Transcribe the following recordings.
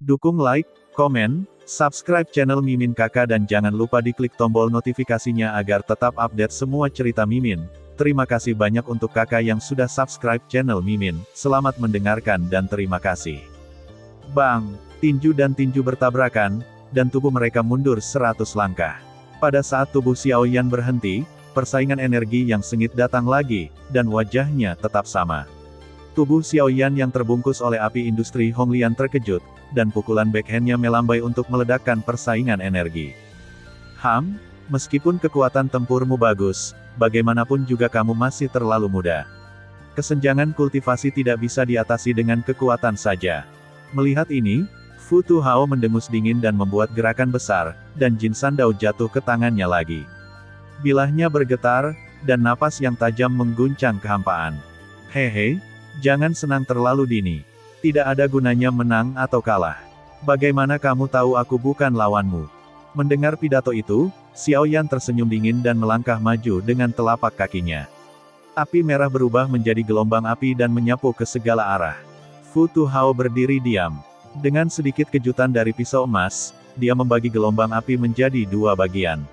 Dukung like, komen, subscribe channel Mimin Kakak dan jangan lupa diklik tombol notifikasinya agar tetap update semua cerita Mimin. Terima kasih banyak untuk kakak yang sudah subscribe channel Mimin. Selamat mendengarkan dan terima kasih. Bang! Tinju dan tinju bertabrakan, dan tubuh mereka mundur 100 langkah. Pada saat tubuh Xiao Yan berhenti, persaingan energi yang sengit datang lagi, dan wajahnya tetap sama. Tubuh Xiao Yan yang terbungkus oleh api industri Honglian terkejut, dan pukulan backhandnya melambai untuk meledakkan persaingan energi. Meskipun kekuatan tempurmu bagus, bagaimanapun juga kamu masih terlalu muda. Kesenjangan kultivasi tidak bisa diatasi dengan kekuatan saja. Melihat ini, Fu Tu Hao mendengus dingin dan membuat gerakan besar, dan Jin Sandao jatuh ke tangannya lagi. Bilahnya bergetar, dan napas yang tajam mengguncang kehampaan. Hehe, jangan senang terlalu dini. Tidak ada gunanya menang atau kalah. Bagaimana kamu tahu aku bukan lawanmu? Mendengar pidato itu, Xiao Yan tersenyum dingin dan melangkah maju dengan telapak kakinya. Api merah berubah menjadi gelombang api dan menyapu ke segala arah. Fu Tu Hao berdiri diam. Dengan sedikit kejutan dari pisau emas, dia membagi gelombang api menjadi dua bagian.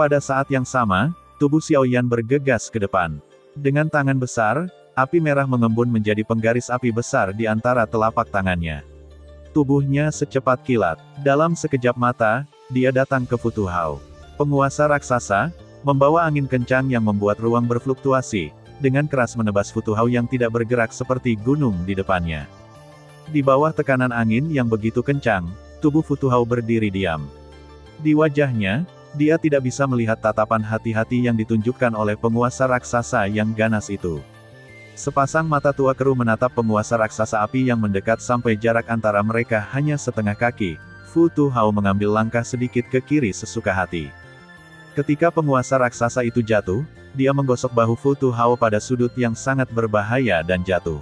Pada saat yang sama, tubuh Xiao Yan bergegas ke depan. Dengan tangan besar, api merah mengembun menjadi penggaris api besar di antara telapak tangannya. Tubuhnya secepat kilat. Dalam sekejap mata, dia datang ke Fu Tu Hao. Penguasa raksasa, membawa angin kencang yang membuat ruang berfluktuasi, dengan keras menebas Fu Tu Hao yang tidak bergerak seperti gunung di depannya. Di bawah tekanan angin yang begitu kencang, tubuh Fu Tu Hao berdiri diam. Di wajahnya, dia tidak bisa melihat tatapan hati-hati yang ditunjukkan oleh penguasa raksasa yang ganas itu. Sepasang mata tua keruh menatap penguasa raksasa api yang mendekat sampai jarak antara mereka hanya setengah kaki. Fu Tu Hao mengambil langkah sedikit ke kiri sesuka hati. Ketika penguasa raksasa itu jatuh, dia menggosok bahu Fu Tu Hao pada sudut yang sangat berbahaya dan jatuh.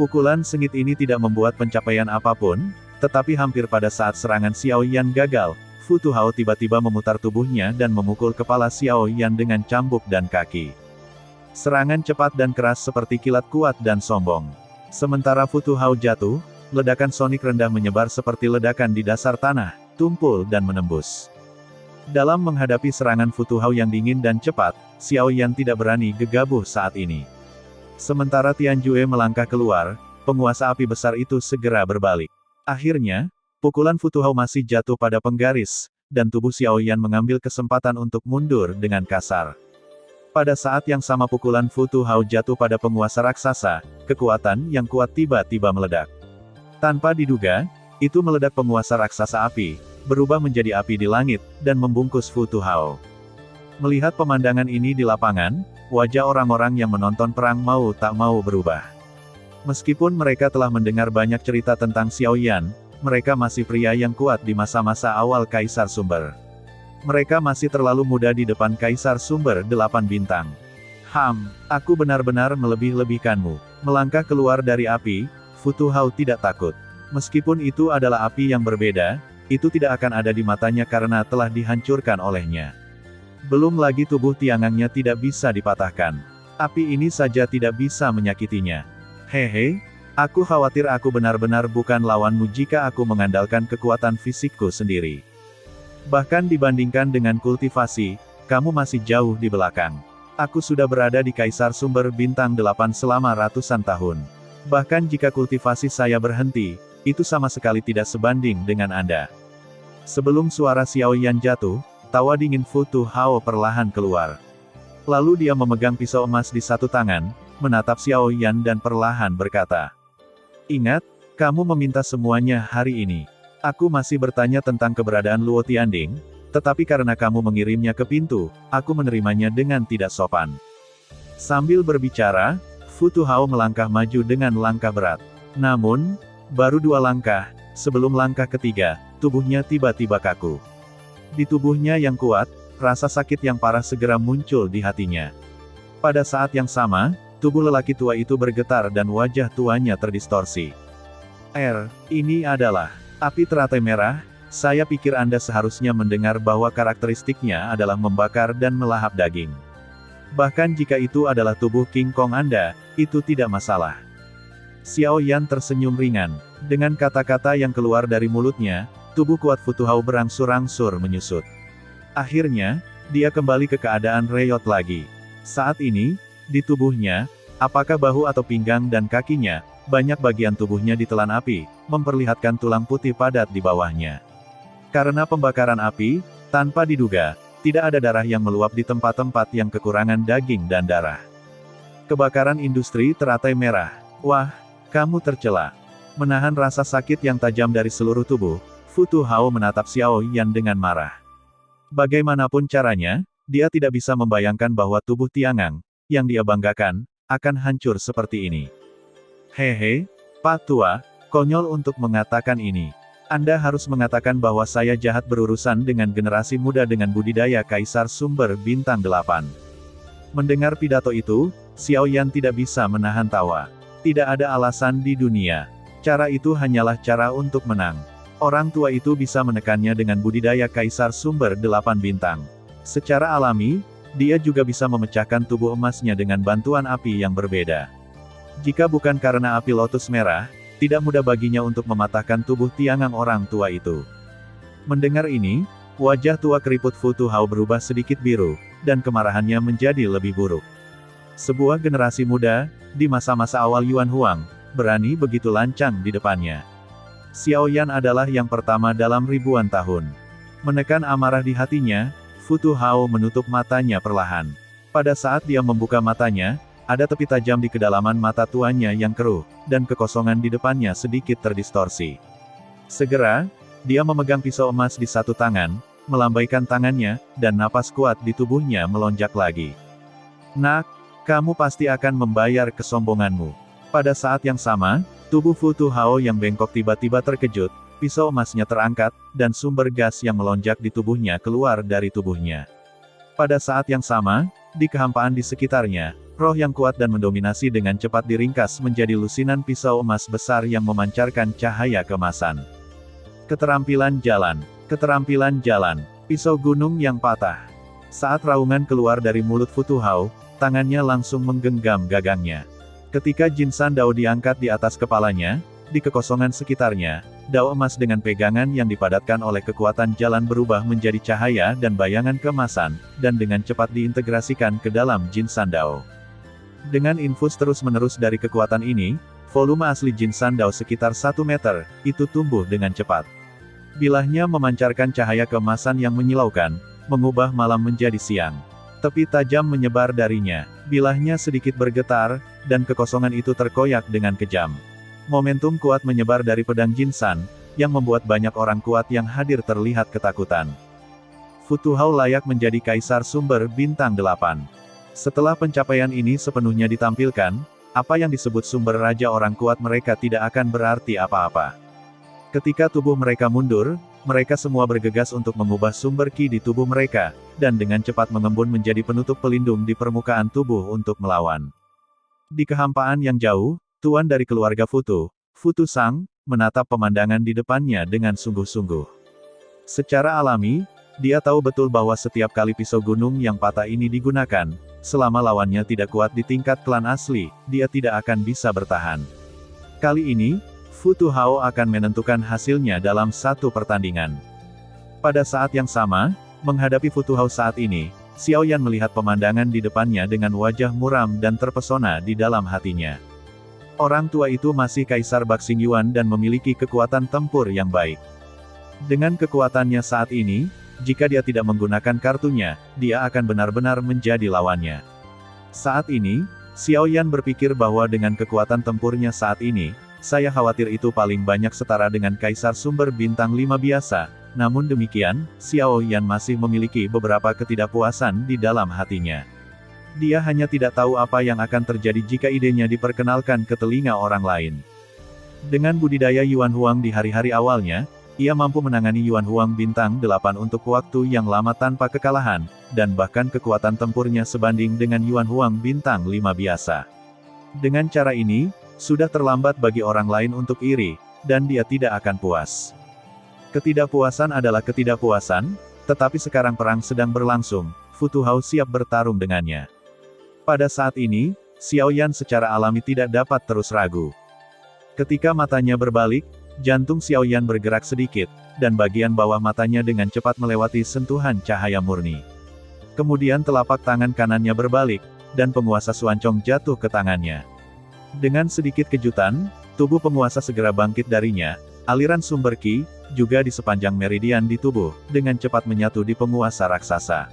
Pukulan sengit ini tidak membuat pencapaian apapun, tetapi hampir pada saat serangan Xiao Yan gagal, Fu Tu Hao tiba-tiba memutar tubuhnya dan memukul kepala Xiao Yan dengan cambuk dan kaki. Serangan cepat dan keras seperti kilat kuat dan sombong. Sementara Fu Tu Hao jatuh, ledakan sonik rendah menyebar seperti ledakan di dasar tanah, tumpul dan menembus. Dalam menghadapi serangan Fu Tu Hao yang dingin dan cepat, Xiao Yan tidak berani gegabah saat ini. Sementara Tian Jue melangkah keluar, penguasa api besar itu segera berbalik. Akhirnya, pukulan Fu Tu Hao masih jatuh pada penggaris, dan tubuh Xiao Yan mengambil kesempatan untuk mundur dengan kasar. Pada saat yang sama pukulan Fu Tu Hao jatuh pada penguasa raksasa, kekuatan yang kuat tiba-tiba meledak. Tanpa diduga, itu meledak penguasa raksasa api, berubah menjadi api di langit, dan membungkus Fu Tu Hao. Melihat pemandangan ini di lapangan, wajah orang-orang yang menonton perang mau tak mau berubah. Meskipun mereka telah mendengar banyak cerita tentang Xiao Yan, mereka masih pria yang kuat di masa-masa awal Kaisar Sumber. Mereka masih terlalu muda di depan Kaisar Sumber 8 bintang. Aku benar-benar melebih-lebihkanmu. Melangkah keluar dari api, Fu Tu Hao tidak takut. Meskipun itu adalah api yang berbeda, itu tidak akan ada di matanya karena telah dihancurkan olehnya. Belum lagi tubuh tiangangnya tidak bisa dipatahkan. Api ini saja tidak bisa menyakitinya. Hehe, aku khawatir aku benar-benar bukan lawanmu jika aku mengandalkan kekuatan fisikku sendiri. Bahkan dibandingkan dengan kultivasi, kamu masih jauh di belakang. Aku sudah berada di Kaisar Sumber Bintang 8 selama ratusan tahun. Bahkan jika kultivasi saya berhenti, itu sama sekali tidak sebanding dengan Anda. Sebelum suara Xiao Yan jatuh, tawa dingin Fu Tu Hao perlahan keluar. Lalu dia memegang pisau emas di satu tangan, menatap Xiao Yan dan perlahan berkata, "Ingat, kamu meminta semuanya hari ini. Aku masih bertanya tentang keberadaan Luo Tianding, tetapi karena kamu mengirimnya ke pintu, aku menerimanya dengan tidak sopan." Sambil berbicara, Fu Tu Hao melangkah maju dengan langkah berat. Namun, baru 2 langkah, sebelum langkah ketiga, tubuhnya tiba-tiba kaku. Di tubuhnya yang kuat, rasa sakit yang parah segera muncul di hatinya. Pada saat yang sama, tubuh lelaki tua itu bergetar dan wajah tuanya terdistorsi. Ini adalah api teratai merah. Saya pikir Anda seharusnya mendengar bahwa karakteristiknya adalah membakar dan melahap daging. Bahkan jika itu adalah tubuh King Kong Anda, itu tidak masalah. Xiao Yan tersenyum ringan. Dengan kata-kata yang keluar dari mulutnya, tubuh kuat Fu Tuhao berangsur-angsur menyusut. Akhirnya, dia kembali ke keadaan reyot lagi. Saat ini, di tubuhnya, apakah bahu atau pinggang dan kakinya, banyak bagian tubuhnya ditelan api, memperlihatkan tulang putih padat di bawahnya. Karena pembakaran api, tanpa diduga, tidak ada darah yang meluap di tempat-tempat yang kekurangan daging dan darah. Kebakaran industri teratai merah. Wah, kamu tercela. Menahan rasa sakit yang tajam dari seluruh tubuh, Fu Tuhao menatap Xiao Yan dengan marah. Bagaimanapun caranya, dia tidak bisa membayangkan bahwa tubuh Tiangang, yang dia banggakan, akan hancur seperti ini. Hehe, Pak Tua, konyol untuk mengatakan ini. Anda harus mengatakan bahwa saya jahat berurusan dengan generasi muda dengan budidaya Kaisar Sumber Bintang 8. Mendengar pidato itu, Xiao Yan tidak bisa menahan tawa. Tidak ada alasan di dunia. Cara itu hanyalah cara untuk menang. Orang tua itu bisa menekannya dengan budidaya Kaisar Sumber 8 bintang. Secara alami, dia juga bisa memecahkan tubuh emasnya dengan bantuan api yang berbeda. Jika bukan karena api lotus merah, tidak mudah baginya untuk mematahkan tubuh Tiangang orang tua itu. Mendengar ini, wajah tua keriput Fu Tuhao berubah sedikit biru, dan kemarahannya menjadi lebih buruk. Sebuah generasi muda, di masa-masa awal Yuan Huang, berani begitu lancang di depannya. Xiao Yan adalah yang pertama dalam ribuan tahun. Menekan amarah di hatinya, Fu Tuhao menutup matanya perlahan. Pada saat dia membuka matanya, ada tepi tajam di kedalaman mata tuanya yang keruh, dan kekosongan di depannya sedikit terdistorsi. Segera, dia memegang pisau emas di satu tangan, melambaikan tangannya, dan napas kuat di tubuhnya melonjak lagi. Nak, kamu pasti akan membayar kesombonganmu. Pada saat yang sama, tubuh Fu Tuhao yang bengkok tiba-tiba terkejut, pisau emasnya terangkat, dan sumber gas yang melonjak di tubuhnya keluar dari tubuhnya. Pada saat yang sama, di kehampaan di sekitarnya, roh yang kuat dan mendominasi dengan cepat diringkas menjadi lusinan pisau emas besar yang memancarkan cahaya keemasan. Keterampilan jalan, pisau gunung yang patah. Saat raungan keluar dari mulut Fu Tuhao, tangannya langsung menggenggam gagangnya. Ketika Jin San Dao diangkat di atas kepalanya, di kekosongan sekitarnya, dao emas dengan pegangan yang dipadatkan oleh kekuatan jalan berubah menjadi cahaya dan bayangan keemasan, dan dengan cepat diintegrasikan ke dalam Jin San Dao. Dengan infus terus-menerus dari kekuatan ini, volume asli Jin San Dao sekitar 1 meter, itu tumbuh dengan cepat. Bilahnya memancarkan cahaya keemasan yang menyilaukan, mengubah malam menjadi siang. Tepi tajam menyebar darinya, bilahnya sedikit bergetar, dan kekosongan itu terkoyak dengan kejam. Momentum kuat menyebar dari pedang Jin San, yang membuat banyak orang kuat yang hadir terlihat ketakutan. Fu Tuhao layak menjadi Kaisar Sumber Bintang 8. Setelah pencapaian ini sepenuhnya ditampilkan, apa yang disebut sumber raja orang kuat mereka tidak akan berarti apa-apa. Ketika tubuh mereka mundur, mereka semua bergegas untuk mengubah sumber ki di tubuh mereka, dan dengan cepat mengembun menjadi penutup pelindung di permukaan tubuh untuk melawan. Di kehampaan yang jauh, tuan dari keluarga Fu Tusang, menatap pemandangan di depannya dengan sungguh-sungguh. Secara alami, dia tahu betul bahwa setiap kali pisau gunung yang patah ini digunakan, selama lawannya tidak kuat di tingkat klan asli, dia tidak akan bisa bertahan. Kali ini, Fu Tuhao akan menentukan hasilnya dalam satu pertandingan. Pada saat yang sama, menghadapi Fu Tuhao saat ini, Xiao Yan melihat pemandangan di depannya dengan wajah muram dan terpesona di dalam hatinya. Orang tua itu masih Kaisar Baxing Yuan dan memiliki kekuatan tempur yang baik. Dengan kekuatannya saat ini, jika dia tidak menggunakan kartunya, dia akan benar-benar menjadi lawannya. Saat ini, Xiao Yan berpikir bahwa dengan kekuatan tempurnya saat ini, saya khawatir itu paling banyak setara dengan Kaisar Sumber Bintang 5 biasa, namun demikian, Xiao Yan masih memiliki beberapa ketidakpuasan di dalam hatinya. Dia hanya tidak tahu apa yang akan terjadi jika idenya diperkenalkan ke telinga orang lain. Dengan budidaya Yuan Huang di hari-hari awalnya, ia mampu menangani Yuan Huang Bintang 8 untuk waktu yang lama tanpa kekalahan, dan bahkan kekuatan tempurnya sebanding dengan Yuan Huang Bintang 5 biasa. Dengan cara ini, sudah terlambat bagi orang lain untuk iri, dan dia tidak akan puas. Ketidakpuasan adalah ketidakpuasan, tetapi sekarang perang sedang berlangsung, Fu Tuhao siap bertarung dengannya. Pada saat ini, Xiao Yan secara alami tidak dapat terus ragu. Ketika matanya berbalik, jantung Xiaoyan bergerak sedikit, dan bagian bawah matanya dengan cepat melewati sentuhan cahaya murni. Kemudian telapak tangan kanannya berbalik, dan penguasa Xuanchong jatuh ke tangannya. Dengan sedikit kejutan, tubuh penguasa segera bangkit darinya, aliran sumber Qi, juga di sepanjang meridian di tubuh, dengan cepat menyatu di penguasa raksasa.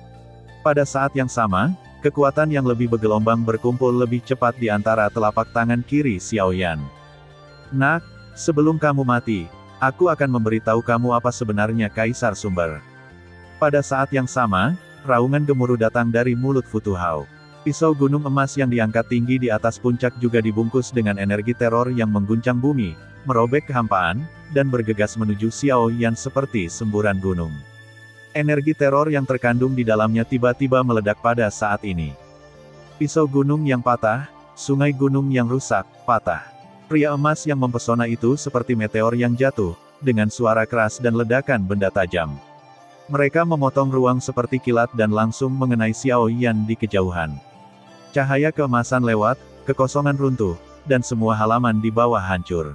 Pada saat yang sama, kekuatan yang lebih bergelombang berkumpul lebih cepat di antara telapak tangan kiri Xiaoyan. Nak, sebelum kamu mati, aku akan memberitahu kamu apa sebenarnya Kaisar Sumber. Pada saat yang sama, raungan gemuruh datang dari mulut Futu Hao. Pisau gunung emas yang diangkat tinggi di atas puncak juga dibungkus dengan energi teror yang mengguncang bumi, merobek kehampaan, dan bergegas menuju Xiaoyan seperti semburan gunung. Energi teror yang terkandung di dalamnya tiba-tiba meledak pada saat ini. Pisau gunung yang patah, sungai gunung yang rusak, patah. Pria emas yang mempesona itu seperti meteor yang jatuh, dengan suara keras dan ledakan benda tajam. Mereka memotong ruang seperti kilat dan langsung mengenai Xiaoyan di kejauhan. Cahaya keemasan lewat, kekosongan runtuh, dan semua halaman di bawah hancur.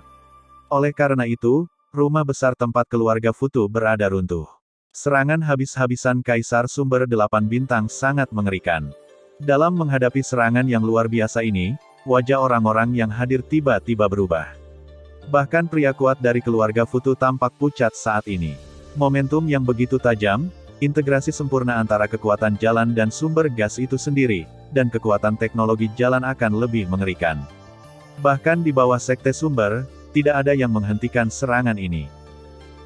Oleh karena itu, rumah besar tempat keluarga Futu berada runtuh. Serangan habis-habisan Kaisar Sumber 8 Bintang sangat mengerikan. Dalam menghadapi serangan yang luar biasa ini, wajah orang-orang yang hadir tiba-tiba berubah. Bahkan pria kuat dari keluarga Futu tampak pucat saat ini. Momentum yang begitu tajam, integrasi sempurna antara kekuatan jalan dan sumber gas itu sendiri, dan kekuatan teknologi jalan akan lebih mengerikan. Bahkan di bawah sekte sumber, tidak ada yang menghentikan serangan ini.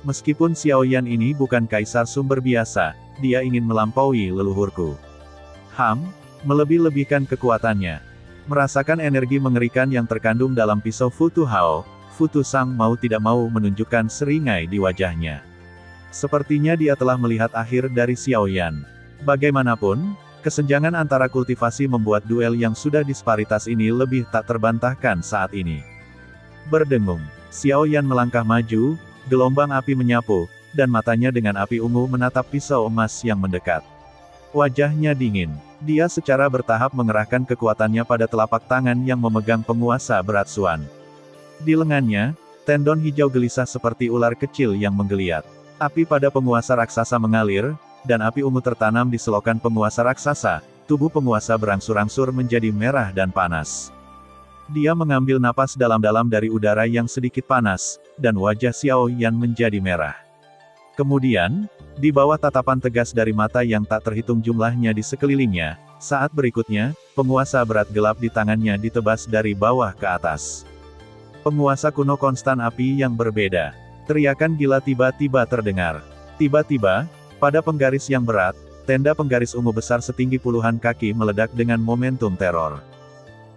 Meskipun Xiaoyan ini bukan Kaisar Sumber biasa, dia ingin melampaui leluhurku. Melebih-lebihkan kekuatannya. Merasakan energi mengerikan yang terkandung dalam pisau Futu Hao, Futu Sang mau tidak mau menunjukkan seringai di wajahnya. Sepertinya dia telah melihat akhir dari Xiaoyan. Bagaimanapun, kesenjangan antara kultivasi membuat duel yang sudah disparitas ini lebih tak terbantahkan saat ini. Berdengung, Xiaoyan melangkah maju, gelombang api menyapu, dan matanya dengan api ungu menatap pisau emas yang mendekat. Wajahnya dingin. Dia secara bertahap mengerahkan kekuatannya pada telapak tangan yang memegang penguasa berat Xuan. Di lengannya, tendon hijau gelisah seperti ular kecil yang menggeliat. Api pada penguasa raksasa mengalir, dan api ungu tertanam di selokan penguasa raksasa, tubuh penguasa berangsur-angsur menjadi merah dan panas. Dia mengambil napas dalam-dalam dari udara yang sedikit panas, dan wajah Xiaoyan menjadi merah. Kemudian, di bawah tatapan tegas dari mata yang tak terhitung jumlahnya di sekelilingnya, saat berikutnya, penguasa berat gelap di tangannya ditebas dari bawah ke atas. Penguasa kuno konstan api yang berbeda. Teriakan gila tiba-tiba terdengar. Tiba-tiba, pada penggaris yang berat, tenda penggaris ungu besar setinggi puluhan kaki meledak dengan momentum teror.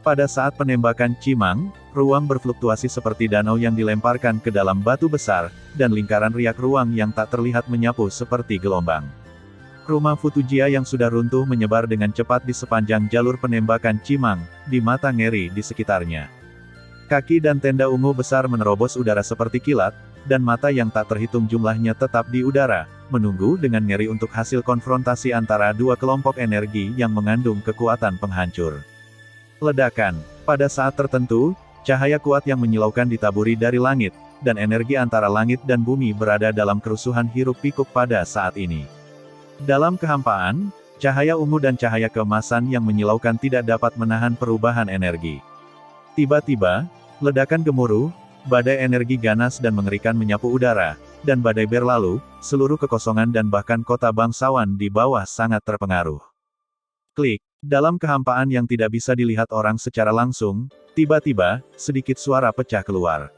Pada saat penembakan Cimang, ruang berfluktuasi seperti danau yang dilemparkan ke dalam batu besar, dan lingkaran riak ruang yang tak terlihat menyapu seperti gelombang. Rumah Futujia yang sudah runtuh menyebar dengan cepat di sepanjang jalur penembakan Cimang, di mata ngeri di sekitarnya. Kaki dan tenda ungu besar menerobos udara seperti kilat, dan mata yang tak terhitung jumlahnya tetap di udara, menunggu dengan ngeri untuk hasil konfrontasi antara dua kelompok energi yang mengandung kekuatan penghancur. Ledakan. Pada saat tertentu, cahaya kuat yang menyilaukan ditaburi dari langit, dan energi antara langit dan bumi berada dalam kerusuhan hiruk-pikuk pada saat ini. Dalam kehampaan, cahaya ungu dan cahaya keemasan yang menyilaukan tidak dapat menahan perubahan energi. Tiba-tiba, ledakan gemuruh, badai energi ganas dan mengerikan menyapu udara, dan badai berlalu, seluruh kekosongan dan bahkan kota bangsawan di bawah sangat terpengaruh. Klik. Dalam kehampaan yang tidak bisa dilihat orang secara langsung, tiba-tiba, sedikit suara pecah keluar.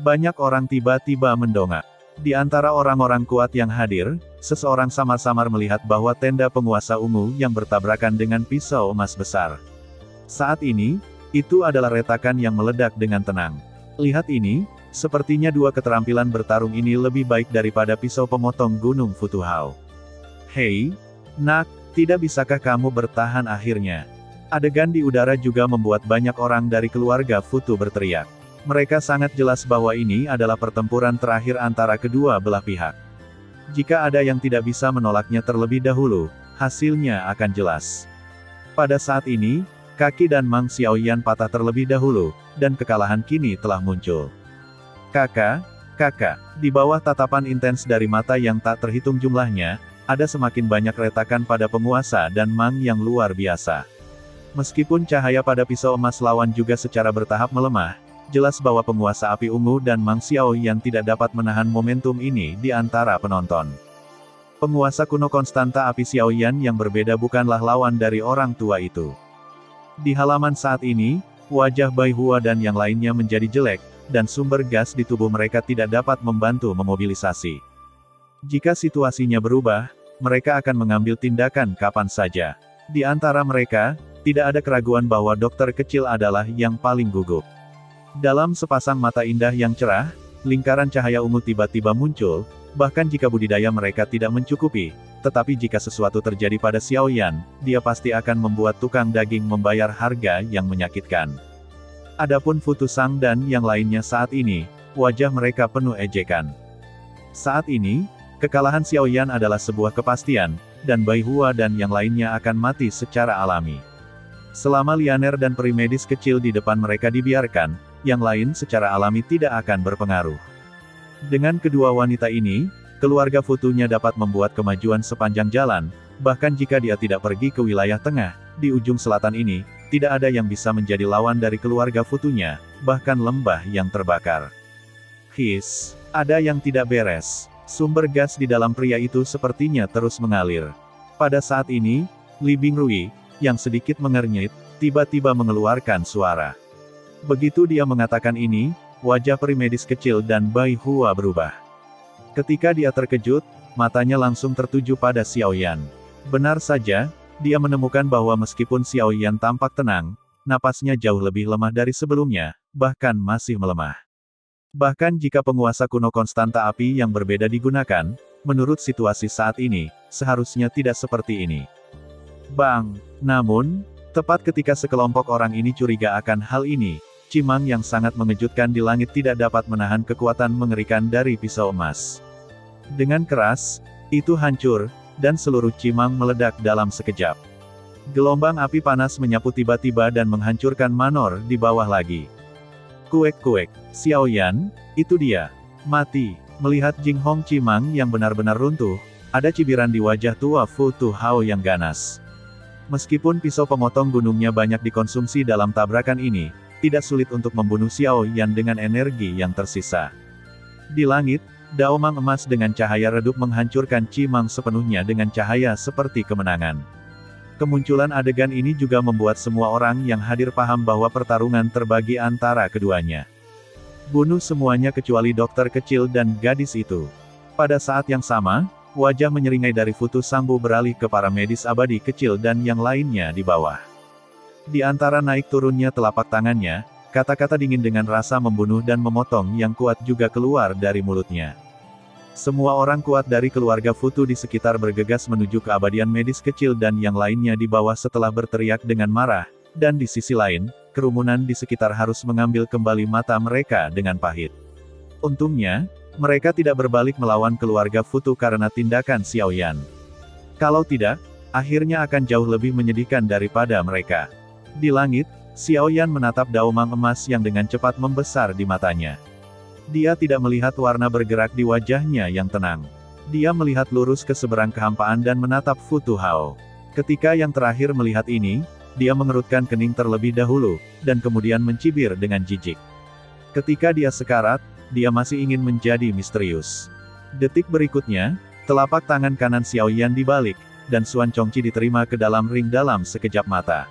Banyak orang tiba-tiba mendongak. Di antara orang-orang kuat yang hadir, seseorang samar-samar melihat bahwa tenda penguasa ungu yang bertabrakan dengan pisau emas besar. Saat ini, itu adalah retakan yang meledak dengan tenang. Lihat ini, sepertinya dua keterampilan bertarung ini lebih baik daripada pisau pemotong gunung Futu Hao. Hei, nak, tidak bisakah kamu bertahan akhirnya? Adegan di udara juga membuat banyak orang dari keluarga Futu berteriak. Mereka sangat jelas bahwa ini adalah pertempuran terakhir antara kedua belah pihak. Jika ada yang tidak bisa menolaknya terlebih dahulu, hasilnya akan jelas. Pada saat ini, Kaki dan Mang Xiaoyan patah terlebih dahulu, dan kekalahan kini telah muncul. Kakak, di bawah tatapan intens dari mata yang tak terhitung jumlahnya, ada semakin banyak retakan pada penguasa dan Mang yang luar biasa. Meskipun cahaya pada pisau emas lawan juga secara bertahap melemah, jelas bahwa penguasa api ungu dan Mang Xiaoyan tidak dapat menahan momentum ini di antara penonton. Penguasa kuno konstanta api Xiaoyan yang berbeda bukanlah lawan dari orang tua itu. Di halaman saat ini, wajah Bai Hua dan yang lainnya menjadi jelek, dan sumber gas di tubuh mereka tidak dapat membantu memobilisasi. Jika situasinya berubah, mereka akan mengambil tindakan kapan saja. Di antara mereka, tidak ada keraguan bahwa dokter kecil adalah yang paling gugup. Dalam sepasang mata indah yang cerah, lingkaran cahaya ungu tiba-tiba muncul, bahkan jika budidaya mereka tidak mencukupi, tetapi jika sesuatu terjadi pada Xiaoyan, dia pasti akan membuat tukang daging membayar harga yang menyakitkan. Adapun Fu Tusang dan yang lainnya saat ini, wajah mereka penuh ejekan. Saat ini, kekalahan Xiaoyan adalah sebuah kepastian, dan Bai Hua dan yang lainnya akan mati secara alami. Selama Lianer dan peri medis kecil di depan mereka dibiarkan, yang lain secara alami tidak akan berpengaruh. Dengan kedua wanita ini, keluarga Futunya dapat membuat kemajuan sepanjang jalan, bahkan jika dia tidak pergi ke wilayah tengah, di ujung selatan ini, tidak ada yang bisa menjadi lawan dari keluarga Futunya, bahkan lembah yang terbakar. His, ada yang tidak beres. Sumber gas di dalam pria itu sepertinya terus mengalir. Pada saat ini, Li Bingrui, yang sedikit mengernyit, tiba-tiba mengeluarkan suara. Begitu dia mengatakan ini, wajah peri medis kecil dan Bai Hua berubah. Ketika dia terkejut, matanya langsung tertuju pada Xiaoyan. Benar saja, dia menemukan bahwa meskipun Xiaoyan tampak tenang, napasnya jauh lebih lemah dari sebelumnya, bahkan masih melemah. Bahkan jika penguasa kuno konstanta api yang berbeda digunakan, menurut situasi saat ini, seharusnya tidak seperti ini. Bang! Namun, tepat ketika sekelompok orang ini curiga akan hal ini, cimang yang sangat mengejutkan di langit tidak dapat menahan kekuatan mengerikan dari pisau emas. Dengan keras, itu hancur, dan seluruh cimang meledak dalam sekejap. Gelombang api panas menyapu tiba-tiba dan menghancurkan Manor di bawah lagi. Kuek-kuek, Xiaoyan, itu dia. Mati. Melihat Jing Hong Cimang yang benar-benar runtuh, ada cibiran di wajah tua Fu Tu Hao yang ganas. Meskipun pisau pemotong gunungnya banyak dikonsumsi dalam tabrakan ini, tidak sulit untuk membunuh Xiaoyan dengan energi yang tersisa. Di langit, daomang emas dengan cahaya redup menghancurkan Cimang sepenuhnya dengan cahaya seperti kemenangan. Kemunculan adegan ini juga membuat semua orang yang hadir paham bahwa pertarungan terbagi antara keduanya. Bunuh semuanya kecuali dokter kecil dan gadis itu. Pada saat yang sama, wajah menyeringai dari Fu Tusangbu beralih ke para medis abadi kecil dan yang lainnya di bawah. Di antara naik turunnya telapak tangannya, kata-kata dingin dengan rasa membunuh dan memotong yang kuat juga keluar dari mulutnya. Semua orang kuat dari keluarga Futu di sekitar bergegas menuju keabadian medis kecil dan yang lainnya di bawah setelah berteriak dengan marah, dan di sisi lain, kerumunan di sekitar harus mengambil kembali mata mereka dengan pahit. Untungnya, mereka tidak berbalik melawan keluarga Futu karena tindakan Xiaoyan. Kalau tidak, akhirnya akan jauh lebih menyedihkan daripada mereka. Di langit, Xiaoyan menatap daomang emas yang dengan cepat membesar di matanya. Dia tidak melihat warna bergerak di wajahnya yang tenang. Dia melihat lurus ke seberang kehampaan dan menatap Fu Tu Hao. Ketika yang terakhir melihat ini, dia mengerutkan kening terlebih dahulu, dan kemudian mencibir dengan jijik. Ketika dia sekarat, dia masih ingin menjadi misterius. Detik berikutnya, telapak tangan kanan Xiaoyan dibalik, dan Xuan Chongqi diterima ke dalam ring dalam sekejap mata.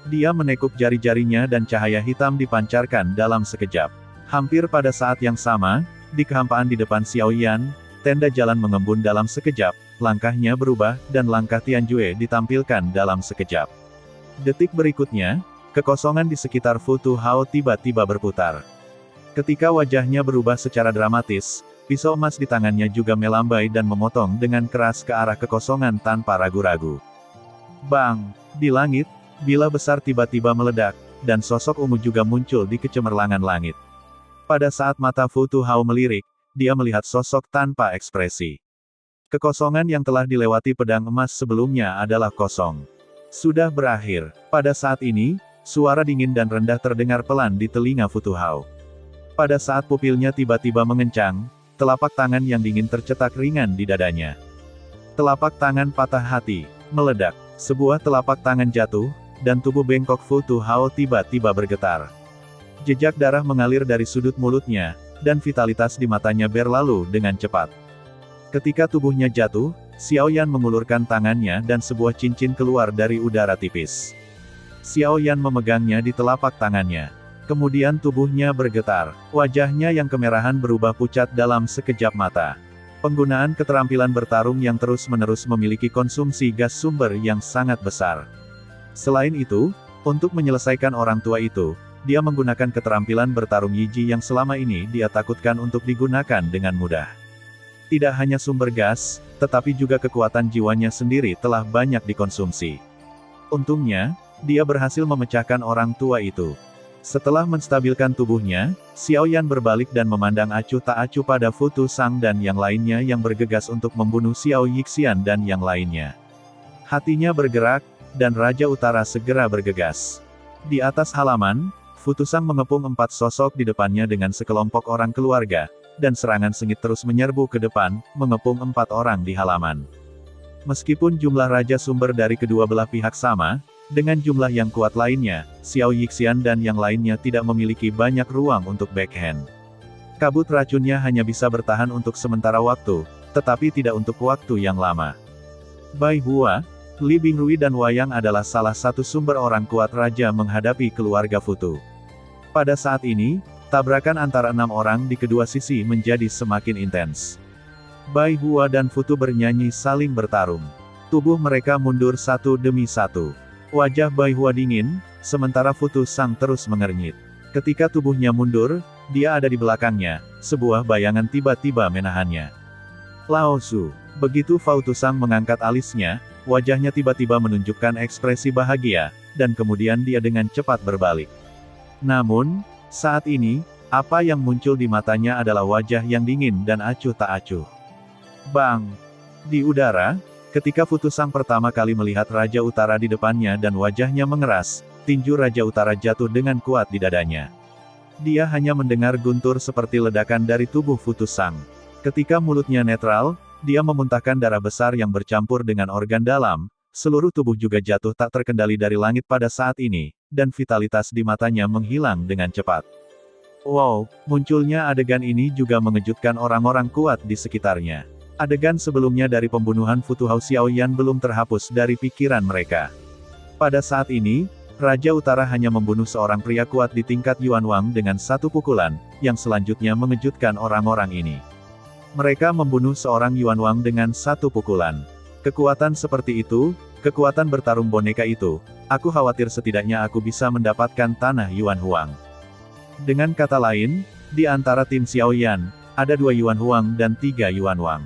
Dia menekuk jari-jarinya dan cahaya hitam dipancarkan dalam sekejap. Hampir pada saat yang sama, di kehampaan di depan Xiaoyan, tenda jalan mengembun dalam sekejap, langkahnya berubah, dan langkah Tianjue ditampilkan dalam sekejap. Detik berikutnya, kekosongan di sekitar Fu Tu Hao tiba-tiba berputar. Ketika wajahnya berubah secara dramatis, pisau emas di tangannya juga melambai dan memotong dengan keras ke arah kekosongan tanpa ragu-ragu. Bang! Di langit, bila besar tiba-tiba meledak, dan sosok ungu juga muncul di kecemerlangan langit. Pada saat mata Fu Tu Hao melirik, dia melihat sosok tanpa ekspresi. Kekosongan yang telah dilewati pedang emas sebelumnya adalah kosong. Sudah berakhir. Pada saat ini, suara dingin dan rendah terdengar pelan di telinga Fu Tuhao. Pada saat pupilnya tiba-tiba mengencang, telapak tangan yang dingin tercetak ringan di dadanya. Telapak tangan patah hati, meledak. Sebuah telapak tangan jatuh, dan tubuh bengkok Fu Tuhao tiba-tiba bergetar. Jejak darah mengalir dari sudut mulutnya, dan vitalitas di matanya berlalu dengan cepat. Ketika tubuhnya jatuh, Xiao Yan mengulurkan tangannya dan sebuah cincin keluar dari udara tipis. Xiao Yan memegangnya di telapak tangannya. Kemudian tubuhnya bergetar, wajahnya yang kemerahan berubah pucat dalam sekejap mata. Penggunaan keterampilan bertarung yang terus-menerus memiliki konsumsi gas sumber yang sangat besar. Selain itu, untuk menyelesaikan orang tua itu, dia menggunakan keterampilan bertarung Yiji yang selama ini dia takutkan untuk digunakan dengan mudah. Tidak hanya sumber gas, tetapi juga kekuatan jiwanya sendiri telah banyak dikonsumsi. Untungnya, dia berhasil memecahkan orang tua itu. Setelah menstabilkan tubuhnya, Xiao Yan berbalik dan memandang acuh tak acuh pada Fu Tusang dan yang lainnya yang bergegas untuk membunuh Xiao Yixian dan yang lainnya. Hatinya bergerak, dan Raja Utara segera bergegas. Di atas halaman, Fu Tusang mengepung 4 sosok di depannya dengan sekelompok orang keluarga, dan serangan sengit terus menyerbu ke depan, mengepung 4 orang di halaman. Meskipun jumlah raja sumber dari kedua belah pihak sama, dengan jumlah yang kuat lainnya, Xiao Yixian dan yang lainnya tidak memiliki banyak ruang untuk backhand. Kabut racunnya hanya bisa bertahan untuk sementara waktu, tetapi tidak untuk waktu yang lama. Bai Hua, Li Bingrui dan Wayang adalah salah satu sumber orang kuat raja menghadapi keluarga Fu Tu. Pada saat ini, tabrakan antara 6 orang di kedua sisi menjadi semakin intens. Bai Hua dan Fu Tu bernyanyi saling bertarung. Tubuh mereka mundur satu demi satu. Wajah Bai Hua dingin, sementara Fu Tusang terus mengernyit. Ketika tubuhnya mundur, dia ada di belakangnya, sebuah bayangan tiba-tiba menahannya. Lao Su. Begitu Fu Tusang mengangkat alisnya, wajahnya tiba-tiba menunjukkan ekspresi bahagia, dan kemudian dia dengan cepat berbalik. Namun, saat ini, apa yang muncul di matanya adalah wajah yang dingin dan acuh tak acuh. Bang! Di udara, ketika Fu Tusang pertama kali melihat Raja Utara di depannya dan wajahnya mengeras, tinju Raja Utara jatuh dengan kuat di dadanya. Dia hanya mendengar guntur seperti ledakan dari tubuh Fu Tusang. Ketika mulutnya netral, dia memuntahkan darah besar yang bercampur dengan organ dalam, seluruh tubuh juga jatuh tak terkendali dari langit pada saat ini, dan vitalitas di matanya menghilang dengan cepat. Wow, munculnya adegan ini juga mengejutkan orang-orang kuat di sekitarnya. Adegan sebelumnya dari pembunuhan Fu Tuhao Xiao Yan belum terhapus dari pikiran mereka. Pada saat ini, Raja Utara hanya membunuh seorang pria kuat di tingkat Yuan Wang dengan satu pukulan, yang selanjutnya mengejutkan orang-orang ini. Mereka membunuh seorang Yuan Wang dengan satu pukulan. Kekuatan seperti itu, kekuatan bertarung boneka itu, aku khawatir setidaknya aku bisa mendapatkan tanah Yuan Huang. Dengan kata lain, di antara tim Xiao Yan, ada 2 Yuan Huang dan 3 Yuan Wang.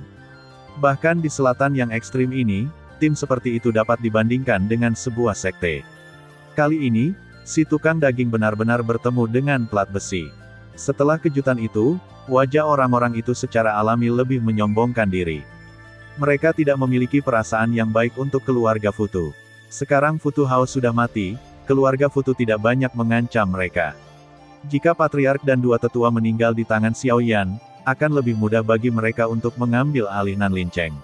Bahkan di selatan yang ekstrim ini, tim seperti itu dapat dibandingkan dengan sebuah sekte. Kali ini, si tukang daging benar-benar bertemu dengan plat besi. Setelah kejutan itu, wajah orang-orang itu secara alami lebih menyombongkan diri. Mereka tidak memiliki perasaan yang baik untuk keluarga Fu Tu. Sekarang Fu Tuhao sudah mati, keluarga Fu Tu tidak banyak mengancam mereka. Jika Patriark dan 2 tetua meninggal di tangan Xiao Yan, akan lebih mudah bagi mereka untuk mengambil alih Nanlin Cheng.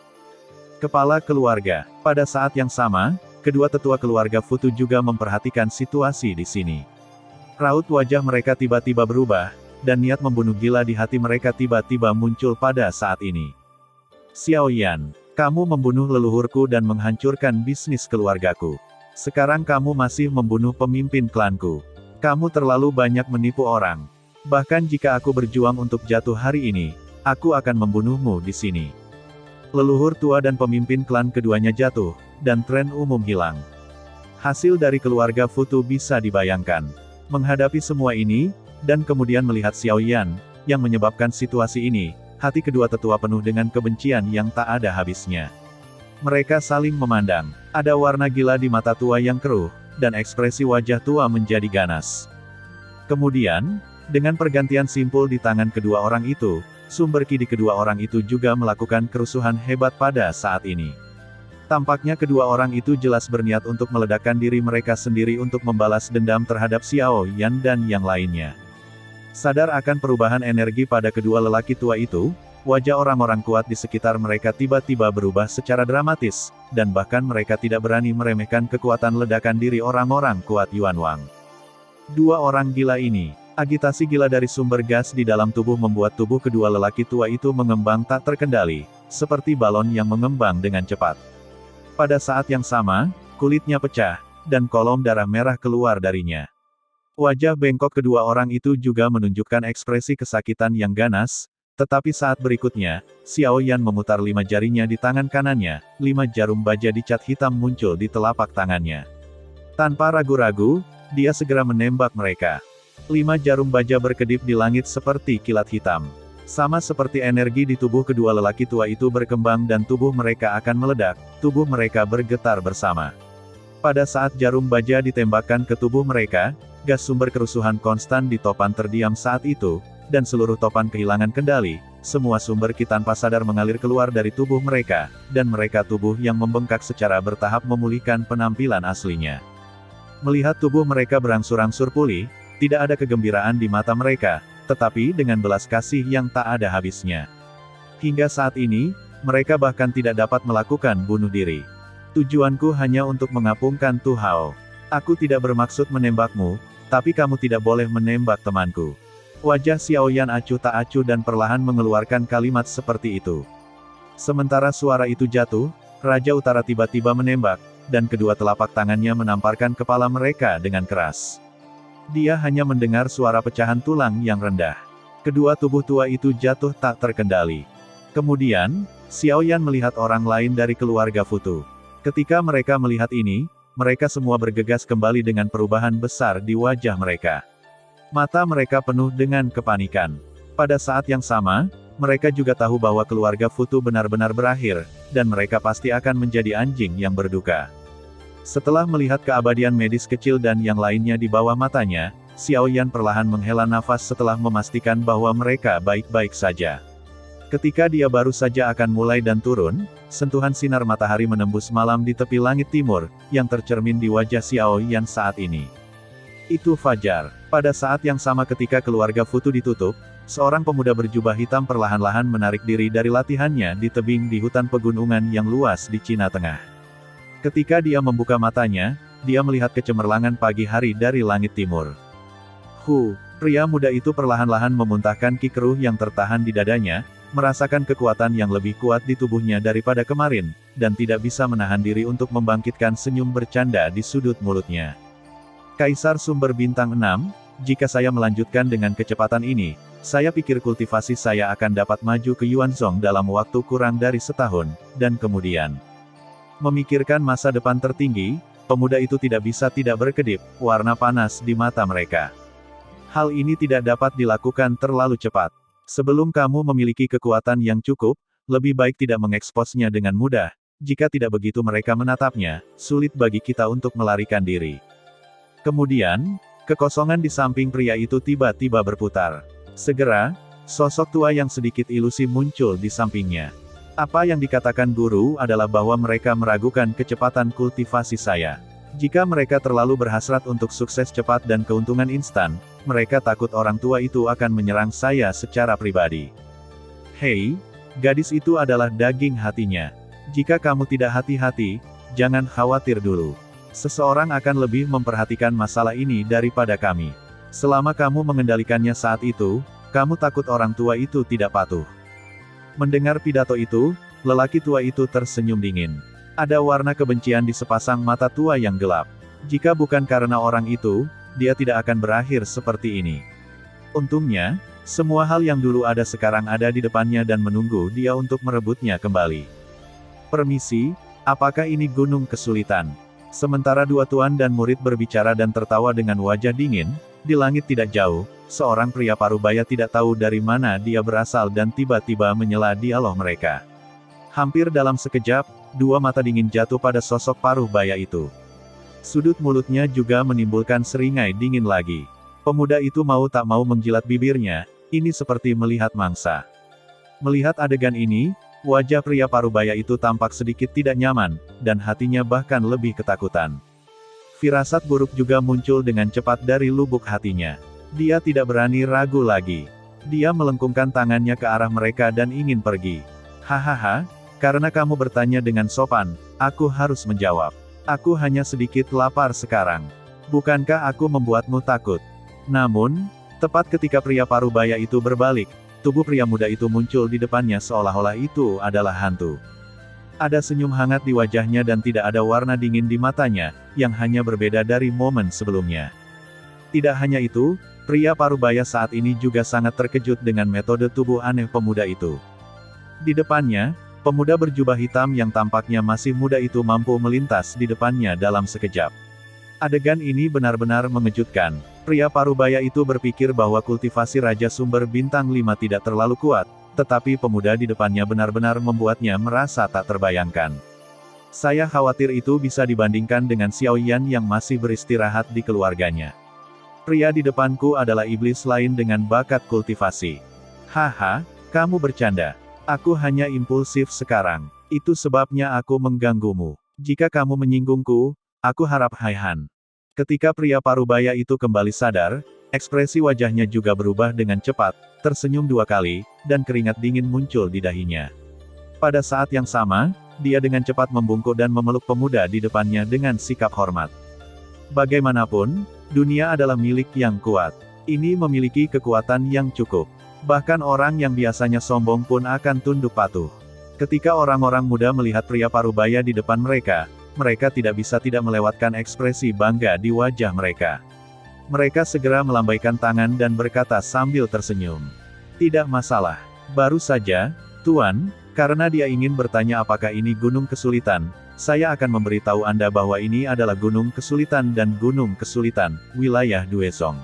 Kepala keluarga. Pada saat yang sama, kedua tetua keluarga Fu Tu juga memperhatikan situasi di sini. Raut wajah mereka tiba-tiba berubah, dan niat membunuh gila di hati mereka tiba-tiba muncul pada saat ini. Xiao Yan, kamu membunuh leluhurku dan menghancurkan bisnis keluargaku. Sekarang kamu masih membunuh pemimpin klanku. Kamu terlalu banyak menipu orang. Bahkan jika aku berjuang untuk jatuh hari ini, aku akan membunuhmu di sini. Leluhur tua dan pemimpin klan keduanya jatuh, dan tren umum hilang. Hasil dari keluarga Fu Tu bisa dibayangkan. Menghadapi semua ini, dan kemudian melihat Xiao Yan, yang menyebabkan situasi ini, hati kedua tetua penuh dengan kebencian yang tak ada habisnya. Mereka saling memandang. Ada warna gila di mata tua yang keruh, dan ekspresi wajah tua menjadi ganas. Kemudian, dengan pergantian simpul di tangan kedua orang itu, sumber ki di kedua orang itu juga melakukan kerusuhan hebat pada saat ini. Tampaknya kedua orang itu jelas berniat untuk meledakkan diri mereka sendiri untuk membalas dendam terhadap Xiao Yan dan yang lainnya. Sadar akan perubahan energi pada kedua lelaki tua itu, wajah orang-orang kuat di sekitar mereka tiba-tiba berubah secara dramatis, dan bahkan mereka tidak berani meremehkan kekuatan ledakan diri orang-orang kuat Yuan Wang. Dua orang gila ini, agitasi gila dari sumber gas di dalam tubuh membuat tubuh kedua lelaki tua itu mengembang tak terkendali, seperti balon yang mengembang dengan cepat. Pada saat yang sama, kulitnya pecah, dan kolom darah merah keluar darinya. Wajah bengkok kedua orang itu juga menunjukkan ekspresi kesakitan yang ganas, tetapi saat berikutnya, Xiao Yan memutar 5 jarinya di tangan kanannya, 5 jarum baja dicat hitam muncul di telapak tangannya. Tanpa ragu-ragu, dia segera menembak mereka. 5 jarum baja berkedip di langit seperti kilat hitam. Sama seperti energi di tubuh kedua lelaki tua itu berkembang dan tubuh mereka akan meledak, tubuh mereka bergetar bersama. Pada saat jarum baja ditembakkan ke tubuh mereka, gas sumber kerusuhan konstan di topan terdiam saat itu, dan seluruh topan kehilangan kendali, semua sumber ki tanpa sadar mengalir keluar dari tubuh mereka, dan mereka tubuh yang membengkak secara bertahap memulihkan penampilan aslinya. Melihat tubuh mereka berangsur-angsur pulih, tidak ada kegembiraan di mata mereka, tetapi dengan belas kasih yang tak ada habisnya. Hingga saat ini, mereka bahkan tidak dapat melakukan bunuh diri. Tujuanku hanya untuk mengapungkan Tu Hao. Aku tidak bermaksud menembakmu, tapi kamu tidak boleh menembak temanku. Wajah Xiao Yan acuh tak acuh dan perlahan mengeluarkan kalimat seperti itu. Sementara suara itu jatuh, Raja Utara tiba-tiba menembak, dan kedua telapak tangannya menamparkan kepala mereka dengan keras. Dia hanya mendengar suara pecahan tulang yang rendah. Kedua tubuh tua itu jatuh tak terkendali. Kemudian, Xiao Yan melihat orang lain dari keluarga Futu. Ketika mereka melihat ini, mereka semua bergegas kembali dengan perubahan besar di wajah mereka. Mata mereka penuh dengan kepanikan. Pada saat yang sama, mereka juga tahu bahwa keluarga Futu benar-benar berakhir, dan mereka pasti akan menjadi anjing yang berduka. Setelah melihat keabadian medis kecil dan yang lainnya di bawah matanya, Xiao Yan perlahan menghela nafas setelah memastikan bahwa mereka baik-baik saja. Ketika dia baru saja akan mulai dan turun, sentuhan sinar matahari menembus malam di tepi langit timur, yang tercermin di wajah Xiao Yan saat ini. Itu fajar. Pada saat yang sama ketika keluarga Futu ditutup, seorang pemuda berjubah hitam perlahan-lahan menarik diri dari latihannya di tebing di hutan pegunungan yang luas di Cina Tengah. Ketika dia membuka matanya, dia melihat kecemerlangan pagi hari dari langit timur. Pria muda itu perlahan-lahan memuntahkan ki keruh yang tertahan di dadanya, merasakan kekuatan yang lebih kuat di tubuhnya daripada kemarin, dan tidak bisa menahan diri untuk membangkitkan senyum bercanda di sudut mulutnya. Kaisar Sumber Bintang 6, jika saya melanjutkan dengan kecepatan ini, saya pikir kultivasi saya akan dapat maju ke Yuanzhong dalam waktu kurang dari setahun, dan kemudian memikirkan masa depan tertinggi, pemuda itu tidak bisa tidak berkedip, warna panas di mata mereka. Hal ini tidak dapat dilakukan terlalu cepat. Sebelum kamu memiliki kekuatan yang cukup, lebih baik tidak mengeksposnya dengan mudah. Jika tidak begitu mereka menatapnya, sulit bagi kita untuk melarikan diri. Kemudian, kekosongan di samping pria itu tiba-tiba berputar. Segera, sosok tua yang sedikit ilusi muncul di sampingnya. Apa yang dikatakan guru adalah bahwa mereka meragukan kecepatan kultivasi saya. Jika mereka terlalu berhasrat untuk sukses cepat dan keuntungan instan, mereka takut orang tua itu akan menyerang saya secara pribadi. Hei, gadis itu adalah daging hatinya. Jika kamu tidak hati-hati, jangan khawatir dulu. Seseorang akan lebih memperhatikan masalah ini daripada kami. Selama kamu mengendalikannya saat itu, kamu takut orang tua itu tidak patuh. Mendengar pidato itu, lelaki tua itu tersenyum dingin. Ada warna kebencian di sepasang mata tua yang gelap. Jika bukan karena orang itu, dia tidak akan berakhir seperti ini. Untungnya, semua hal yang dulu ada sekarang ada di depannya dan menunggu dia untuk merebutnya kembali. Permisi, apakah ini gunung kesulitan? Sementara dua tuan dan murid berbicara dan tertawa dengan wajah dingin, di langit tidak jauh, seorang pria parubaya tidak tahu dari mana dia berasal dan tiba-tiba menyela dialog mereka. Hampir dalam sekejap, dua mata dingin jatuh pada sosok parubaya itu. Sudut mulutnya juga menimbulkan seringai dingin lagi. Pemuda itu mau tak mau menjilat bibirnya, ini seperti melihat mangsa. Melihat adegan ini, Wajah pria parubaya itu tampak sedikit tidak nyaman, dan hatinya bahkan lebih ketakutan. Firasat buruk juga muncul dengan cepat dari lubuk hatinya. Dia tidak berani ragu lagi. Dia melengkungkan tangannya ke arah mereka dan ingin pergi. Hahaha, karena kamu bertanya dengan sopan, aku harus menjawab. Aku hanya sedikit lapar sekarang. Bukankah aku membuatmu takut? Namun, tepat ketika pria parubaya itu berbalik, tubuh pria muda itu muncul di depannya seolah-olah itu adalah hantu. Ada senyum hangat di wajahnya dan tidak ada warna dingin di matanya, yang hanya berbeda dari momen sebelumnya. Tidak hanya itu, pria parubaya saat ini juga sangat terkejut dengan metode tubuh aneh pemuda itu. Di depannya, pemuda berjubah hitam yang tampaknya masih muda itu mampu melintas di depannya dalam sekejap. Adegan ini benar-benar mengejutkan. Pria parubaya itu berpikir bahwa kultivasi Raja Sumber Bintang 5 tidak terlalu kuat, tetapi pemuda di depannya benar-benar membuatnya merasa tak terbayangkan. Saya khawatir itu bisa dibandingkan dengan Xiao Yan yang masih beristirahat di keluarganya. Pria di depanku adalah iblis lain dengan bakat kultivasi. Haha, kamu bercanda. Aku hanya impulsif sekarang. Itu sebabnya aku mengganggumu. Jika kamu menyinggungku, aku harap Haihan. Ketika pria parubaya itu kembali sadar, ekspresi wajahnya juga berubah dengan cepat, tersenyum 2 kali, dan keringat dingin muncul di dahinya. Pada saat yang sama, dia dengan cepat membungkuk dan memeluk pemuda di depannya dengan sikap hormat. Bagaimanapun, dunia adalah milik yang kuat. Ini memiliki kekuatan yang cukup. Bahkan orang yang biasanya sombong pun akan tunduk patuh. Ketika orang-orang muda melihat pria parubaya di depan mereka tidak bisa tidak melewatkan ekspresi bangga di wajah mereka. Mereka segera melambaikan tangan dan berkata sambil tersenyum. Tidak masalah. Baru saja, Tuan, karena dia ingin bertanya apakah ini gunung kesulitan, saya akan memberitahu Anda bahwa ini adalah gunung kesulitan dan gunung kesulitan, wilayah Duesong.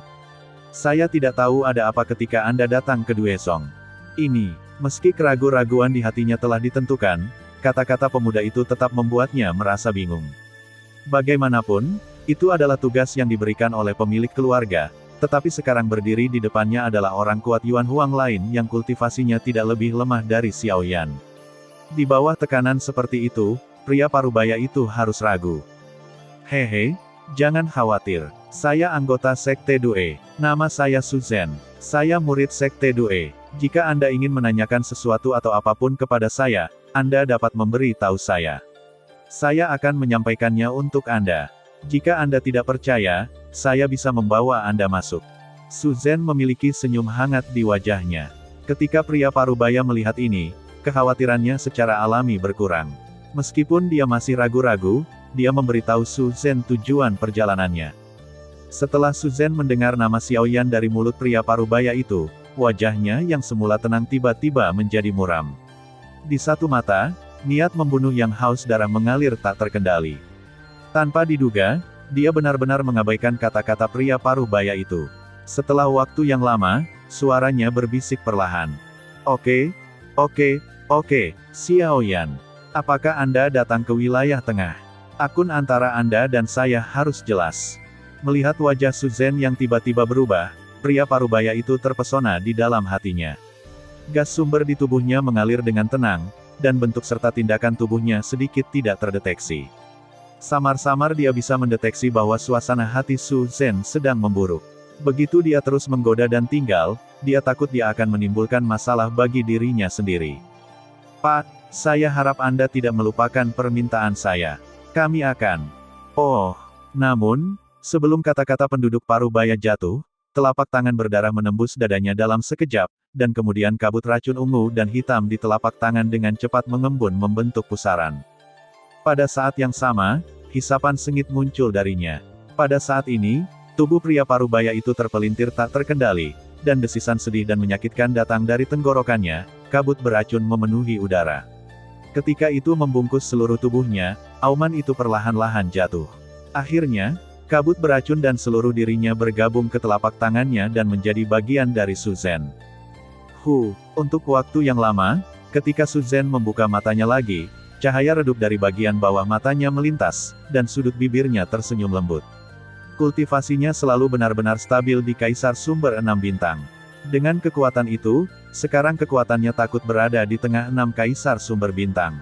Saya tidak tahu ada apa ketika Anda datang ke Duesong. Ini, meski keraguan-raguan di hatinya telah ditentukan, kata-kata pemuda itu tetap membuatnya merasa bingung. Bagaimanapun, itu adalah tugas yang diberikan oleh pemilik keluarga, tetapi sekarang berdiri di depannya adalah orang kuat Yuan Huang lain yang kultivasinya tidak lebih lemah dari Xiao Yan. Di bawah tekanan seperti itu, pria parubaya itu harus ragu. Hehe, jangan khawatir. Saya anggota Sekte Due. Nama saya Suzhen. Saya murid Sekte Due. Jika Anda ingin menanyakan sesuatu atau apapun kepada saya, Anda dapat memberi tahu saya. Saya akan menyampaikannya untuk Anda. Jika Anda tidak percaya, saya bisa membawa Anda masuk. Suzhen memiliki senyum hangat di wajahnya. Ketika pria parubaya melihat ini, kekhawatirannya secara alami berkurang. Meskipun dia masih ragu-ragu, dia memberitahu Suzhen tujuan perjalanannya. Setelah Suzhen mendengar nama Xiao Yan dari mulut pria parubaya itu, wajahnya yang semula tenang tiba-tiba menjadi muram. Di satu mata, niat membunuh yang haus darah mengalir tak terkendali. Tanpa diduga, dia benar-benar mengabaikan kata-kata pria parubaya itu. Setelah waktu yang lama, suaranya berbisik perlahan. Oke, Xiao Yan. Apakah Anda datang ke wilayah tengah? Akun antara Anda dan saya harus jelas. Melihat wajah Suzhen yang tiba-tiba berubah, pria parubaya itu terpesona di dalam hatinya. Gas sumber di tubuhnya mengalir dengan tenang, dan bentuk serta tindakan tubuhnya sedikit tidak terdeteksi. Samar-samar dia bisa mendeteksi bahwa suasana hati Suzhen sedang memburuk. Begitu dia terus menggoda dan tinggal, dia takut dia akan menimbulkan masalah bagi dirinya sendiri. Pak, saya harap Anda tidak melupakan permintaan saya. Kami akan. Oh, namun, sebelum kata-kata penduduk parubaya jatuh, telapak tangan berdarah menembus dadanya dalam sekejap, dan kemudian kabut racun ungu dan hitam di telapak tangan dengan cepat mengembun membentuk pusaran. Pada saat yang sama, hisapan sengit muncul darinya. Pada saat ini, tubuh pria parubaya itu terpelintir tak terkendali, dan desisan sedih dan menyakitkan datang dari tenggorokannya, kabut beracun memenuhi udara. Ketika itu membungkus seluruh tubuhnya, auman itu perlahan-lahan jatuh. Akhirnya, kabut beracun dan seluruh dirinya bergabung ke telapak tangannya dan menjadi bagian dari Suzhen. Untuk waktu yang lama, ketika Suzhen membuka matanya lagi, cahaya redup dari bagian bawah matanya melintas, dan sudut bibirnya tersenyum lembut. Kultivasinya selalu benar-benar stabil di Kaisar Sumber 6 Bintang. Dengan kekuatan itu, sekarang kekuatannya takut berada di tengah 6 kaisar sumber bintang.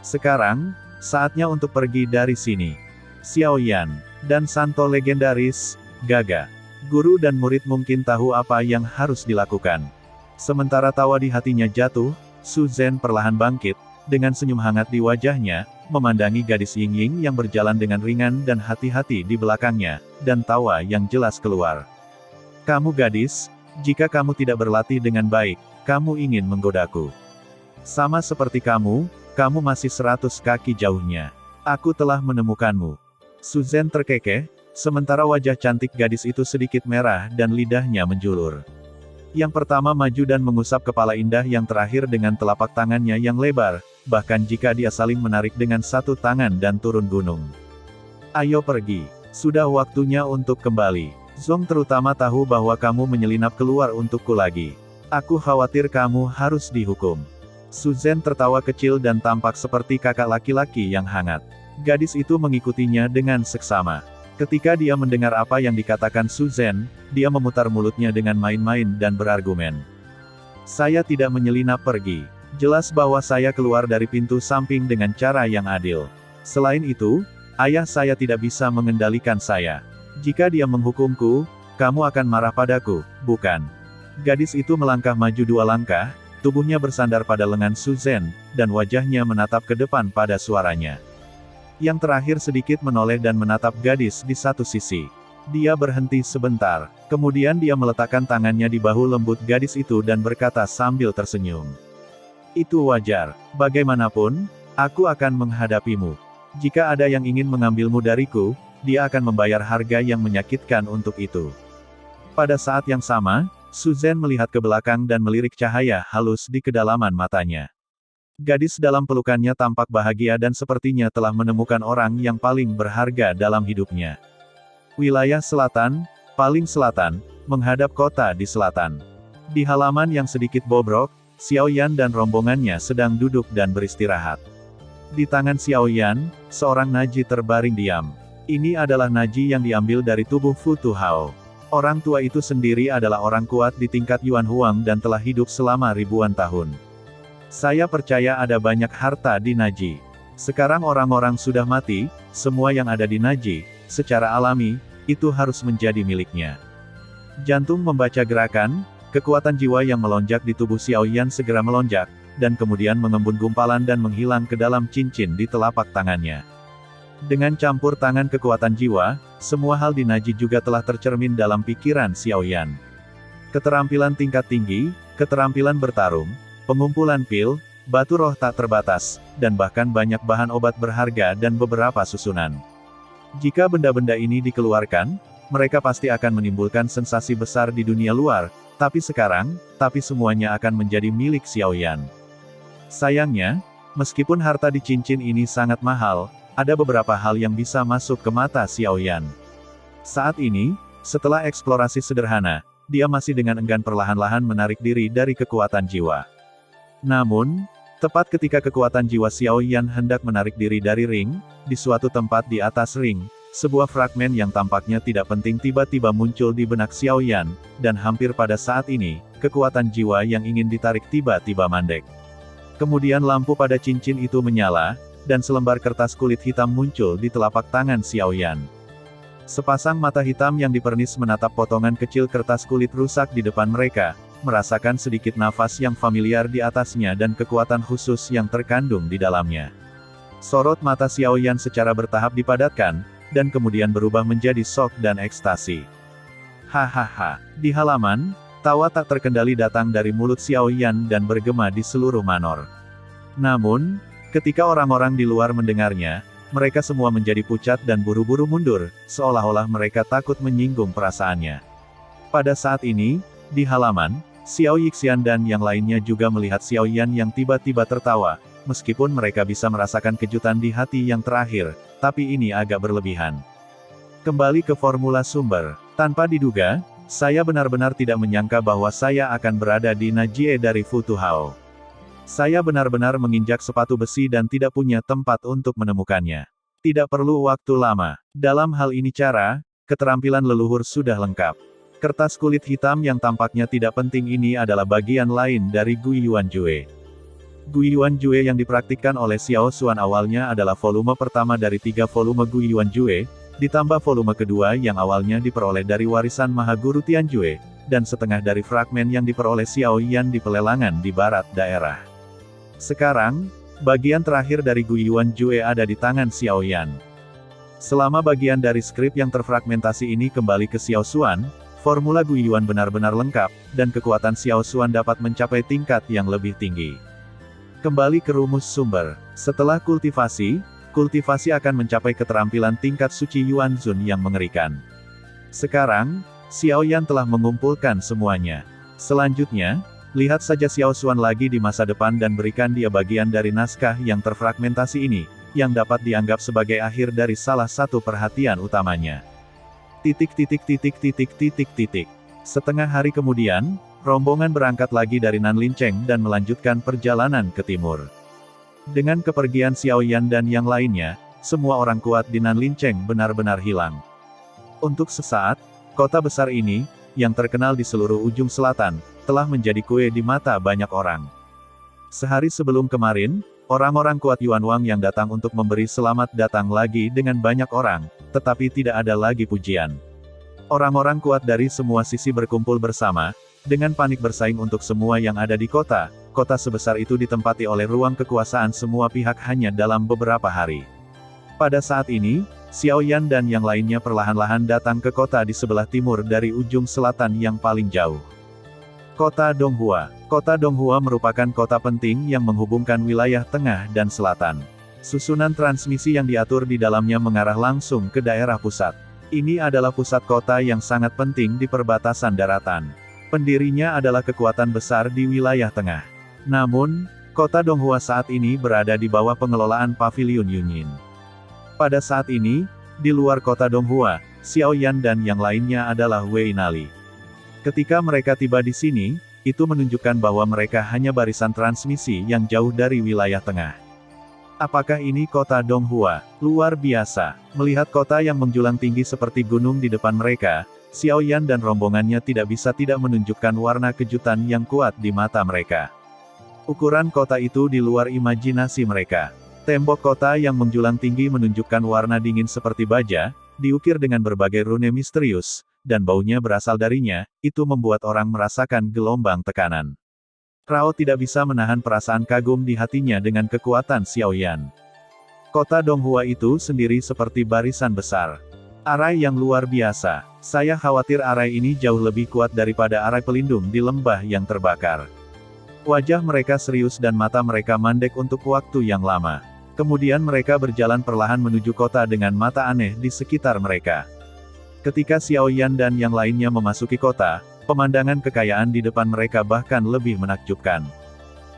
Sekarang, saatnya untuk pergi dari sini. Xiao Yan, dan santo legendaris, Gaga. Guru dan murid mungkin tahu apa yang harus dilakukan. Sementara tawa di hatinya jatuh, Su Zhen perlahan bangkit, dengan senyum hangat di wajahnya, memandangi gadis Ying-Ying yang berjalan dengan ringan dan hati-hati di belakangnya, dan tawa yang jelas keluar. Kamu gadis, jika kamu tidak berlatih dengan baik, kamu ingin menggodaku. Sama seperti kamu masih 100 kaki jauhnya. Aku telah menemukanmu. Su Zhen terkekeh, sementara wajah cantik gadis itu sedikit merah dan lidahnya menjulur. Yang pertama maju dan mengusap kepala indah yang terakhir dengan telapak tangannya yang lebar, bahkan jika dia saling menarik dengan satu tangan dan turun gunung. Ayo pergi. Sudah waktunya untuk kembali. Zong terutama tahu bahwa kamu menyelinap keluar untukku lagi. Aku khawatir kamu harus dihukum. Su Zhen tertawa kecil dan tampak seperti kakak laki-laki yang hangat. Gadis itu mengikutinya dengan seksama. Ketika dia mendengar apa yang dikatakan Su Zhen, dia memutar mulutnya dengan main-main dan berargumen. Saya tidak menyelinap pergi. Jelas bahwa saya keluar dari pintu samping dengan cara yang adil. Selain itu, ayah saya tidak bisa mengendalikan saya. Jika dia menghukumku, kamu akan marah padaku, bukan? Gadis itu melangkah maju 2 langkah, tubuhnya bersandar pada lengan Su Zhen, dan wajahnya menatap ke depan pada suaranya. Yang terakhir sedikit menoleh dan menatap gadis di satu sisi. Dia berhenti sebentar, kemudian dia meletakkan tangannya di bahu lembut gadis itu dan berkata sambil tersenyum. Itu wajar, bagaimanapun, aku akan menghadapimu. Jika ada yang ingin mengambilmu dariku, dia akan membayar harga yang menyakitkan untuk itu. Pada saat yang sama, Su Zhen melihat ke belakang dan melirik cahaya halus di kedalaman matanya. Gadis dalam pelukannya tampak bahagia dan sepertinya telah menemukan orang yang paling berharga dalam hidupnya. Wilayah selatan, paling selatan, menghadap kota di selatan. Di halaman yang sedikit bobrok, Xiao Yan dan rombongannya sedang duduk dan beristirahat. Di tangan Xiao Yan, seorang Naji terbaring diam. Ini adalah Naji yang diambil dari tubuh Fu Tu Hao. Orang tua itu sendiri adalah orang kuat di tingkat Yuan Huang dan telah hidup selama ribuan tahun. Saya percaya ada banyak harta di Naji. Sekarang orang-orang sudah mati, semua yang ada di Naji, secara alami, itu harus menjadi miliknya. Jantung membaca gerakan, kekuatan jiwa yang melonjak di tubuh Xiao Yan segera melonjak, dan kemudian mengembun gumpalan dan menghilang ke dalam cincin di telapak tangannya. Dengan campur tangan kekuatan jiwa, semua hal di Naji juga telah tercermin dalam pikiran Xiao Yan. Keterampilan tingkat tinggi, keterampilan bertarung, pengumpulan pil, batu roh tak terbatas, dan bahkan banyak bahan obat berharga dan beberapa susunan. Jika benda-benda ini dikeluarkan, mereka pasti akan menimbulkan sensasi besar di dunia luar, tapi semuanya akan menjadi milik Xiao Yan. Sayangnya, meskipun harta di cincin ini sangat mahal, ada beberapa hal yang bisa masuk ke mata Xiao Yan. Saat ini, setelah eksplorasi sederhana, dia masih dengan enggan perlahan-lahan menarik diri dari kekuatan jiwa. Namun, tepat ketika kekuatan jiwa Xiao Yan hendak menarik diri dari ring, di suatu tempat di atas ring, sebuah fragmen yang tampaknya tidak penting tiba-tiba muncul di benak Xiao Yan, dan hampir pada saat ini, kekuatan jiwa yang ingin ditarik tiba-tiba mandek. Kemudian lampu pada cincin itu menyala, dan selembar kertas kulit hitam muncul di telapak tangan Xiao Yan. Sepasang mata hitam yang dipernis menatap potongan kecil kertas kulit rusak di depan mereka, merasakan sedikit nafas yang familiar di atasnya dan kekuatan khusus yang terkandung di dalamnya. Sorot mata Xiao Yan secara bertahap dipadatkan, dan kemudian berubah menjadi shock dan ekstasi. Hahaha. Di halaman, tawa tak terkendali datang dari mulut Xiao Yan dan bergema di seluruh manor. Namun, ketika orang-orang di luar mendengarnya, mereka semua menjadi pucat dan buru-buru mundur, seolah-olah mereka takut menyinggung perasaannya. Pada saat ini, di halaman, Xiao Yixian dan yang lainnya juga melihat Xiao Yan yang tiba-tiba tertawa, meskipun mereka bisa merasakan kejutan di hati yang terakhir, tapi ini agak berlebihan. Kembali ke formula sumber. Tanpa diduga, saya benar-benar tidak menyangka bahwa saya akan berada di Najie dari Fu Tu Hao. Saya benar-benar menginjak sepatu besi dan tidak punya tempat untuk menemukannya. Tidak perlu waktu lama. Dalam hal ini keterampilan leluhur sudah lengkap. Kertas kulit hitam yang tampaknya tidak penting ini adalah bagian lain dari Guiyuan Jue. Guiyuan Jue yang dipraktikkan oleh Xiao Xuan awalnya adalah volume pertama dari 3 volume Guiyuan Jue, ditambah volume kedua yang awalnya diperoleh dari warisan Mahaguru Tianjue, dan setengah dari fragmen yang diperoleh Xiao Yan di pelelangan di barat daerah. Sekarang, bagian terakhir dari Guiyuan Jue ada di tangan Xiao Yan. Selama bagian dari skrip yang terfragmentasi ini kembali ke Xiao Xuan, formula Guiyuan benar-benar lengkap, dan kekuatan Xiao Xuan dapat mencapai tingkat yang lebih tinggi. Kembali ke rumus sumber. Setelah kultivasi akan mencapai keterampilan tingkat suci Yuan Zun yang mengerikan. Sekarang, Xiao Yan telah mengumpulkan semuanya. Selanjutnya, lihat saja Xiao Xuan lagi di masa depan dan berikan dia bagian dari naskah yang terfragmentasi ini, yang dapat dianggap sebagai akhir dari salah satu perhatian utamanya. Setengah hari kemudian, rombongan berangkat lagi dari Nanlincheng dan melanjutkan perjalanan ke timur. Dengan kepergian Xiao Yan dan yang lainnya, semua orang kuat di Nanlincheng benar-benar hilang. Untuk sesaat, kota besar ini, yang terkenal di seluruh ujung selatan, telah menjadi kue di mata banyak orang. Sehari sebelum kemarin, orang-orang kuat Yuan Wang yang datang untuk memberi selamat datang lagi dengan banyak orang, tetapi tidak ada lagi pujian. Orang-orang kuat dari semua sisi berkumpul bersama, dengan panik bersaing untuk semua yang ada di kota. Kota sebesar itu ditempati oleh ruang kekuasaan semua pihak hanya dalam beberapa hari. Pada saat ini, Xiao Yan dan yang lainnya perlahan-lahan datang ke kota di sebelah timur dari ujung selatan yang paling jauh. Kota Donghua. Kota Donghua merupakan kota penting yang menghubungkan wilayah tengah dan selatan. Susunan transmisi yang diatur di dalamnya mengarah langsung ke daerah pusat. Ini adalah pusat kota yang sangat penting di perbatasan daratan. Pendirinya adalah kekuatan besar di wilayah tengah. Namun, kota Donghua saat ini berada di bawah pengelolaan Pavilion Yunyin. Pada saat ini, di luar kota Donghua, Xiao Yan dan yang lainnya adalah Wei Nali. Ketika mereka tiba di sini, itu menunjukkan bahwa mereka hanya barisan transmisi yang jauh dari wilayah tengah. Apakah ini kota Donghua? Luar biasa. Melihat kota yang menjulang tinggi seperti gunung di depan mereka, Xiao Yan dan rombongannya tidak bisa tidak menunjukkan warna kejutan yang kuat di mata mereka. Ukuran kota itu di luar imajinasi mereka. Tembok kota yang menjulang tinggi menunjukkan warna dingin seperti baja, diukir dengan berbagai rune misterius, dan baunya berasal darinya, itu membuat orang merasakan gelombang tekanan. Rao tidak bisa menahan perasaan kagum di hatinya dengan kekuatan Xiao Yan. Kota Donghua itu sendiri seperti barisan besar. Arai yang luar biasa. Saya khawatir arai ini jauh lebih kuat daripada arai pelindung di lembah yang terbakar. Wajah mereka serius dan mata mereka mandek untuk waktu yang lama. Kemudian mereka berjalan perlahan menuju kota dengan mata aneh di sekitar mereka. Ketika Xiao Yan dan yang lainnya memasuki kota, pemandangan kekayaan di depan mereka bahkan lebih menakjubkan.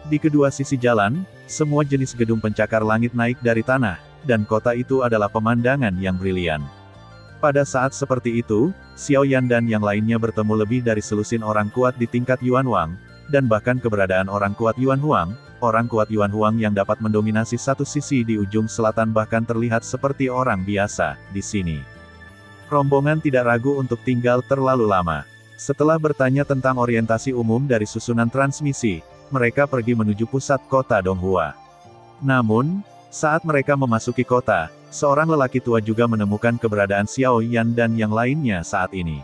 Di kedua sisi jalan, semua jenis gedung pencakar langit naik dari tanah, dan kota itu adalah pemandangan yang brilian. Pada saat seperti itu, Xiao Yan dan yang lainnya bertemu lebih dari selusin orang kuat di tingkat Yuan Wang, dan bahkan keberadaan orang kuat Yuan Huang yang dapat mendominasi satu sisi di ujung selatan bahkan terlihat seperti orang biasa di sini. Rombongan tidak ragu untuk tinggal terlalu lama. Setelah bertanya tentang orientasi umum dari susunan transmisi, mereka pergi menuju pusat kota Donghua. Namun, saat mereka memasuki kota, seorang lelaki tua juga menemukan keberadaan Xiao Yan dan yang lainnya saat ini.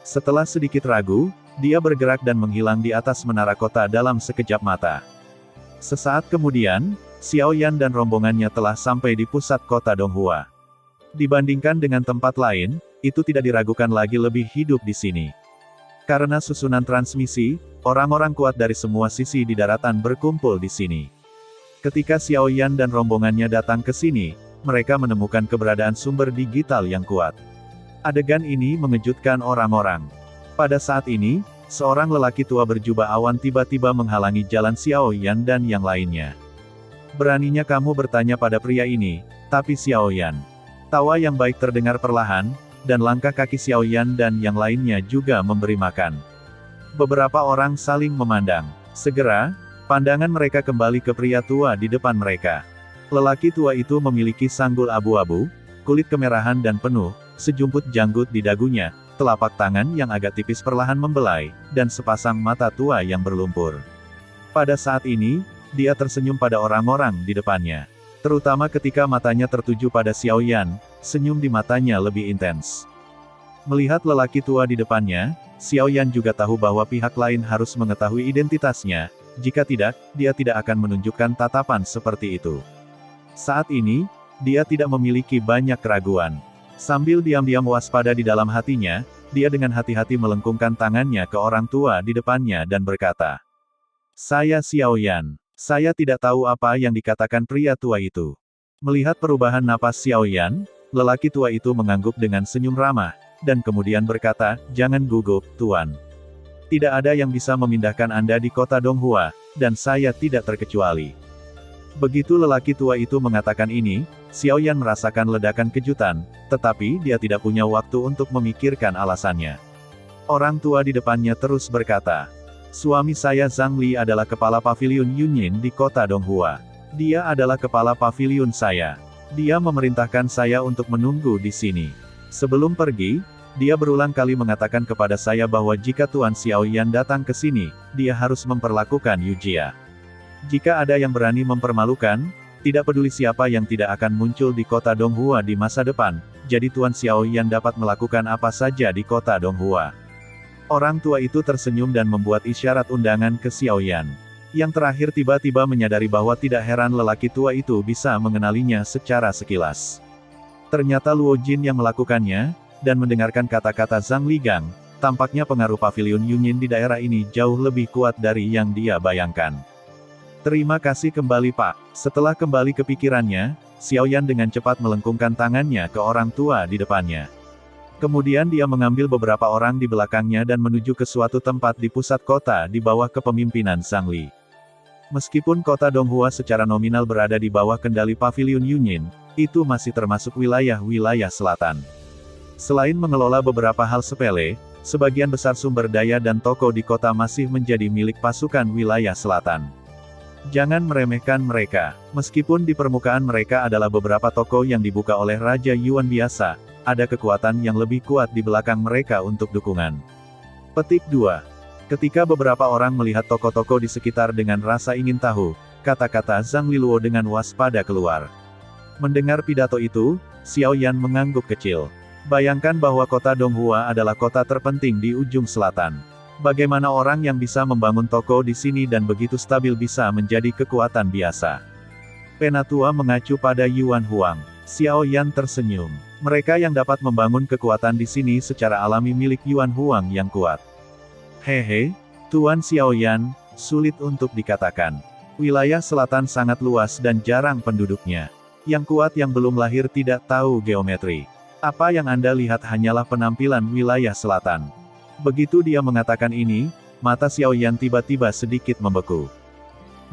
Setelah sedikit ragu, dia bergerak dan menghilang di atas menara kota dalam sekejap mata. Sesaat kemudian, Xiao Yan dan rombongannya telah sampai di pusat kota Donghua. Dibandingkan dengan tempat lain, itu tidak diragukan lagi lebih hidup di sini. Karena susunan transmisi, orang-orang kuat dari semua sisi di daratan berkumpul di sini. Ketika Xiao Yan dan rombongannya datang ke sini, mereka menemukan keberadaan sumber digital yang kuat. Adegan ini mengejutkan orang-orang. Pada saat ini, seorang lelaki tua berjubah awan tiba-tiba menghalangi jalan Xiao Yan dan yang lainnya. Beraninya kamu bertanya pada pria ini, tapi Xiao Yan. Tawa yang baik terdengar perlahan, dan langkah kaki Xiao Yan dan yang lainnya juga memberi makan. Beberapa orang saling memandang. Segera, pandangan mereka kembali ke pria tua di depan mereka. Lelaki tua itu memiliki sanggul abu-abu, kulit kemerahan dan penuh, sejumput janggut di dagunya, telapak tangan yang agak tipis perlahan membelai, dan sepasang mata tua yang berlumpur. Pada saat ini, dia tersenyum pada orang-orang di depannya. Terutama ketika matanya tertuju pada Xiao Yan, senyum di matanya lebih intens. Melihat lelaki tua di depannya, Xiao Yan juga tahu bahwa pihak lain harus mengetahui identitasnya, jika tidak, dia tidak akan menunjukkan tatapan seperti itu. Saat ini, dia tidak memiliki banyak keraguan. Sambil diam-diam waspada di dalam hatinya, dia dengan hati-hati melengkungkan tangannya ke orang tua di depannya dan berkata, "Saya Xiao Yan. Saya tidak tahu apa yang dikatakan pria tua itu." Melihat perubahan napas Xiao Yan, lelaki tua itu mengangguk dengan senyum ramah, dan kemudian berkata, "Jangan gugup, Tuan. Tidak ada yang bisa memindahkan Anda di kota Donghua, dan saya tidak terkecuali." Begitu lelaki tua itu mengatakan ini, Xiao Yan merasakan ledakan kejutan, tetapi dia tidak punya waktu untuk memikirkan alasannya. Orang tua di depannya terus berkata, "Suami saya Zhang Li adalah kepala paviliun Yunyin di kota Donghua. Dia adalah kepala paviliun saya. Dia memerintahkan saya untuk menunggu di sini. Sebelum pergi, dia berulang kali mengatakan kepada saya bahwa jika Tuan Xiao Yan datang ke sini, dia harus memperlakukan Yujia. Jika ada yang berani mempermalukan, tidak peduli siapa yang tidak akan muncul di kota Donghua di masa depan, jadi Tuan Xiao Yan dapat melakukan apa saja di kota Donghua." Orang tua itu tersenyum dan membuat isyarat undangan ke Xiao Yan. Yang terakhir tiba-tiba menyadari bahwa tidak heran lelaki tua itu bisa mengenalinya secara sekilas. Ternyata Luo Jin yang melakukannya, dan mendengarkan kata-kata Zhang Ligang, tampaknya pengaruh paviliun Yunyin di daerah ini jauh lebih kuat dari yang dia bayangkan. "Terima kasih kembali Pak." Setelah kembali ke pikirannya, Xiao Yan dengan cepat melengkungkan tangannya ke orang tua di depannya. Kemudian dia mengambil beberapa orang di belakangnya dan menuju ke suatu tempat di pusat kota di bawah kepemimpinan Zhang Li. Meskipun kota Donghua secara nominal berada di bawah kendali paviliun Yunyin, itu masih termasuk wilayah-wilayah selatan. Selain mengelola beberapa hal sepele, sebagian besar sumber daya dan toko di kota masih menjadi milik pasukan wilayah selatan. Jangan meremehkan mereka. Meskipun di permukaan mereka adalah beberapa toko yang dibuka oleh Raja Yuan biasa, ada kekuatan yang lebih kuat di belakang mereka untuk dukungan. Petik 2. Ketika beberapa orang melihat toko-toko di sekitar dengan rasa ingin tahu, kata-kata Zhang Liluo dengan waspada keluar. Mendengar pidato itu, Xiao Yan mengangguk kecil. Bayangkan bahwa kota Donghua adalah kota terpenting di ujung selatan. Bagaimana orang yang bisa membangun toko di sini dan begitu stabil bisa menjadi kekuatan biasa? Penatua mengacu pada Yuan Huang. Xiao Yan tersenyum. Mereka yang dapat membangun kekuatan di sini secara alami milik Yuan Huang yang kuat. Hehe, Tuan Xiao Yan, sulit untuk dikatakan. Wilayah selatan sangat luas dan jarang penduduknya. Yang kuat yang belum lahir tidak tahu geometri. Apa yang Anda lihat hanyalah penampilan wilayah selatan. Begitu dia mengatakan ini, mata Xiao Yan tiba-tiba sedikit membeku.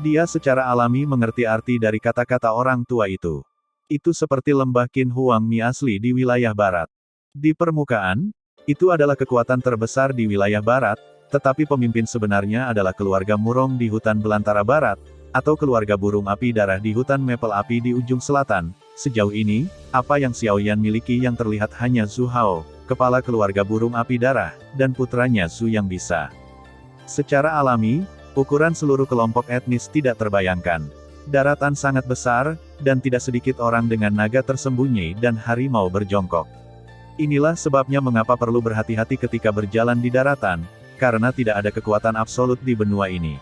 Dia secara alami mengerti arti dari kata-kata orang tua itu. Itu seperti lembah Qin Huang Mi asli di wilayah barat. Di permukaan, itu adalah kekuatan terbesar di wilayah barat, tetapi pemimpin sebenarnya adalah keluarga Murong di hutan belantara barat, atau keluarga burung api darah di hutan mapel api di ujung selatan. Sejauh ini, apa yang Xiao Yan miliki yang terlihat hanya Zhu Hao, kepala keluarga burung api darah, dan putranya Zhu yang bisa. Secara alami, ukuran seluruh kelompok etnis tidak terbayangkan. Daratan sangat besar, dan tidak sedikit orang dengan naga tersembunyi dan harimau berjongkok. Inilah sebabnya mengapa perlu berhati-hati ketika berjalan di daratan, karena tidak ada kekuatan absolut di benua ini.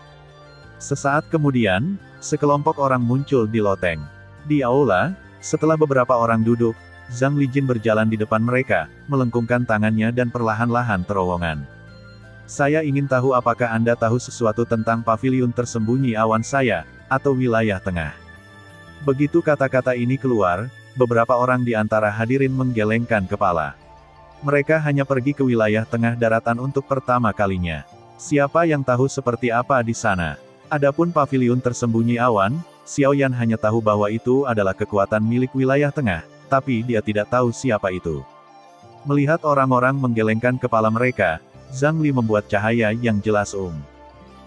Sesaat kemudian, sekelompok orang muncul di loteng. Di aula, setelah beberapa orang duduk, Zhang Lijin berjalan di depan mereka, melengkungkan tangannya dan perlahan-lahan terowongan. "Saya ingin tahu apakah Anda tahu sesuatu tentang paviliun tersembunyi awan saya, atau wilayah tengah." Begitu kata-kata ini keluar, beberapa orang di antara hadirin menggelengkan kepala. Mereka hanya pergi ke wilayah tengah daratan untuk pertama kalinya. Siapa yang tahu seperti apa di sana? Adapun paviliun tersembunyi awan, Xiao Yan hanya tahu bahwa itu adalah kekuatan milik wilayah tengah, tapi dia tidak tahu siapa itu. Melihat orang-orang menggelengkan kepala mereka, Zhang Li membuat cahaya yang jelas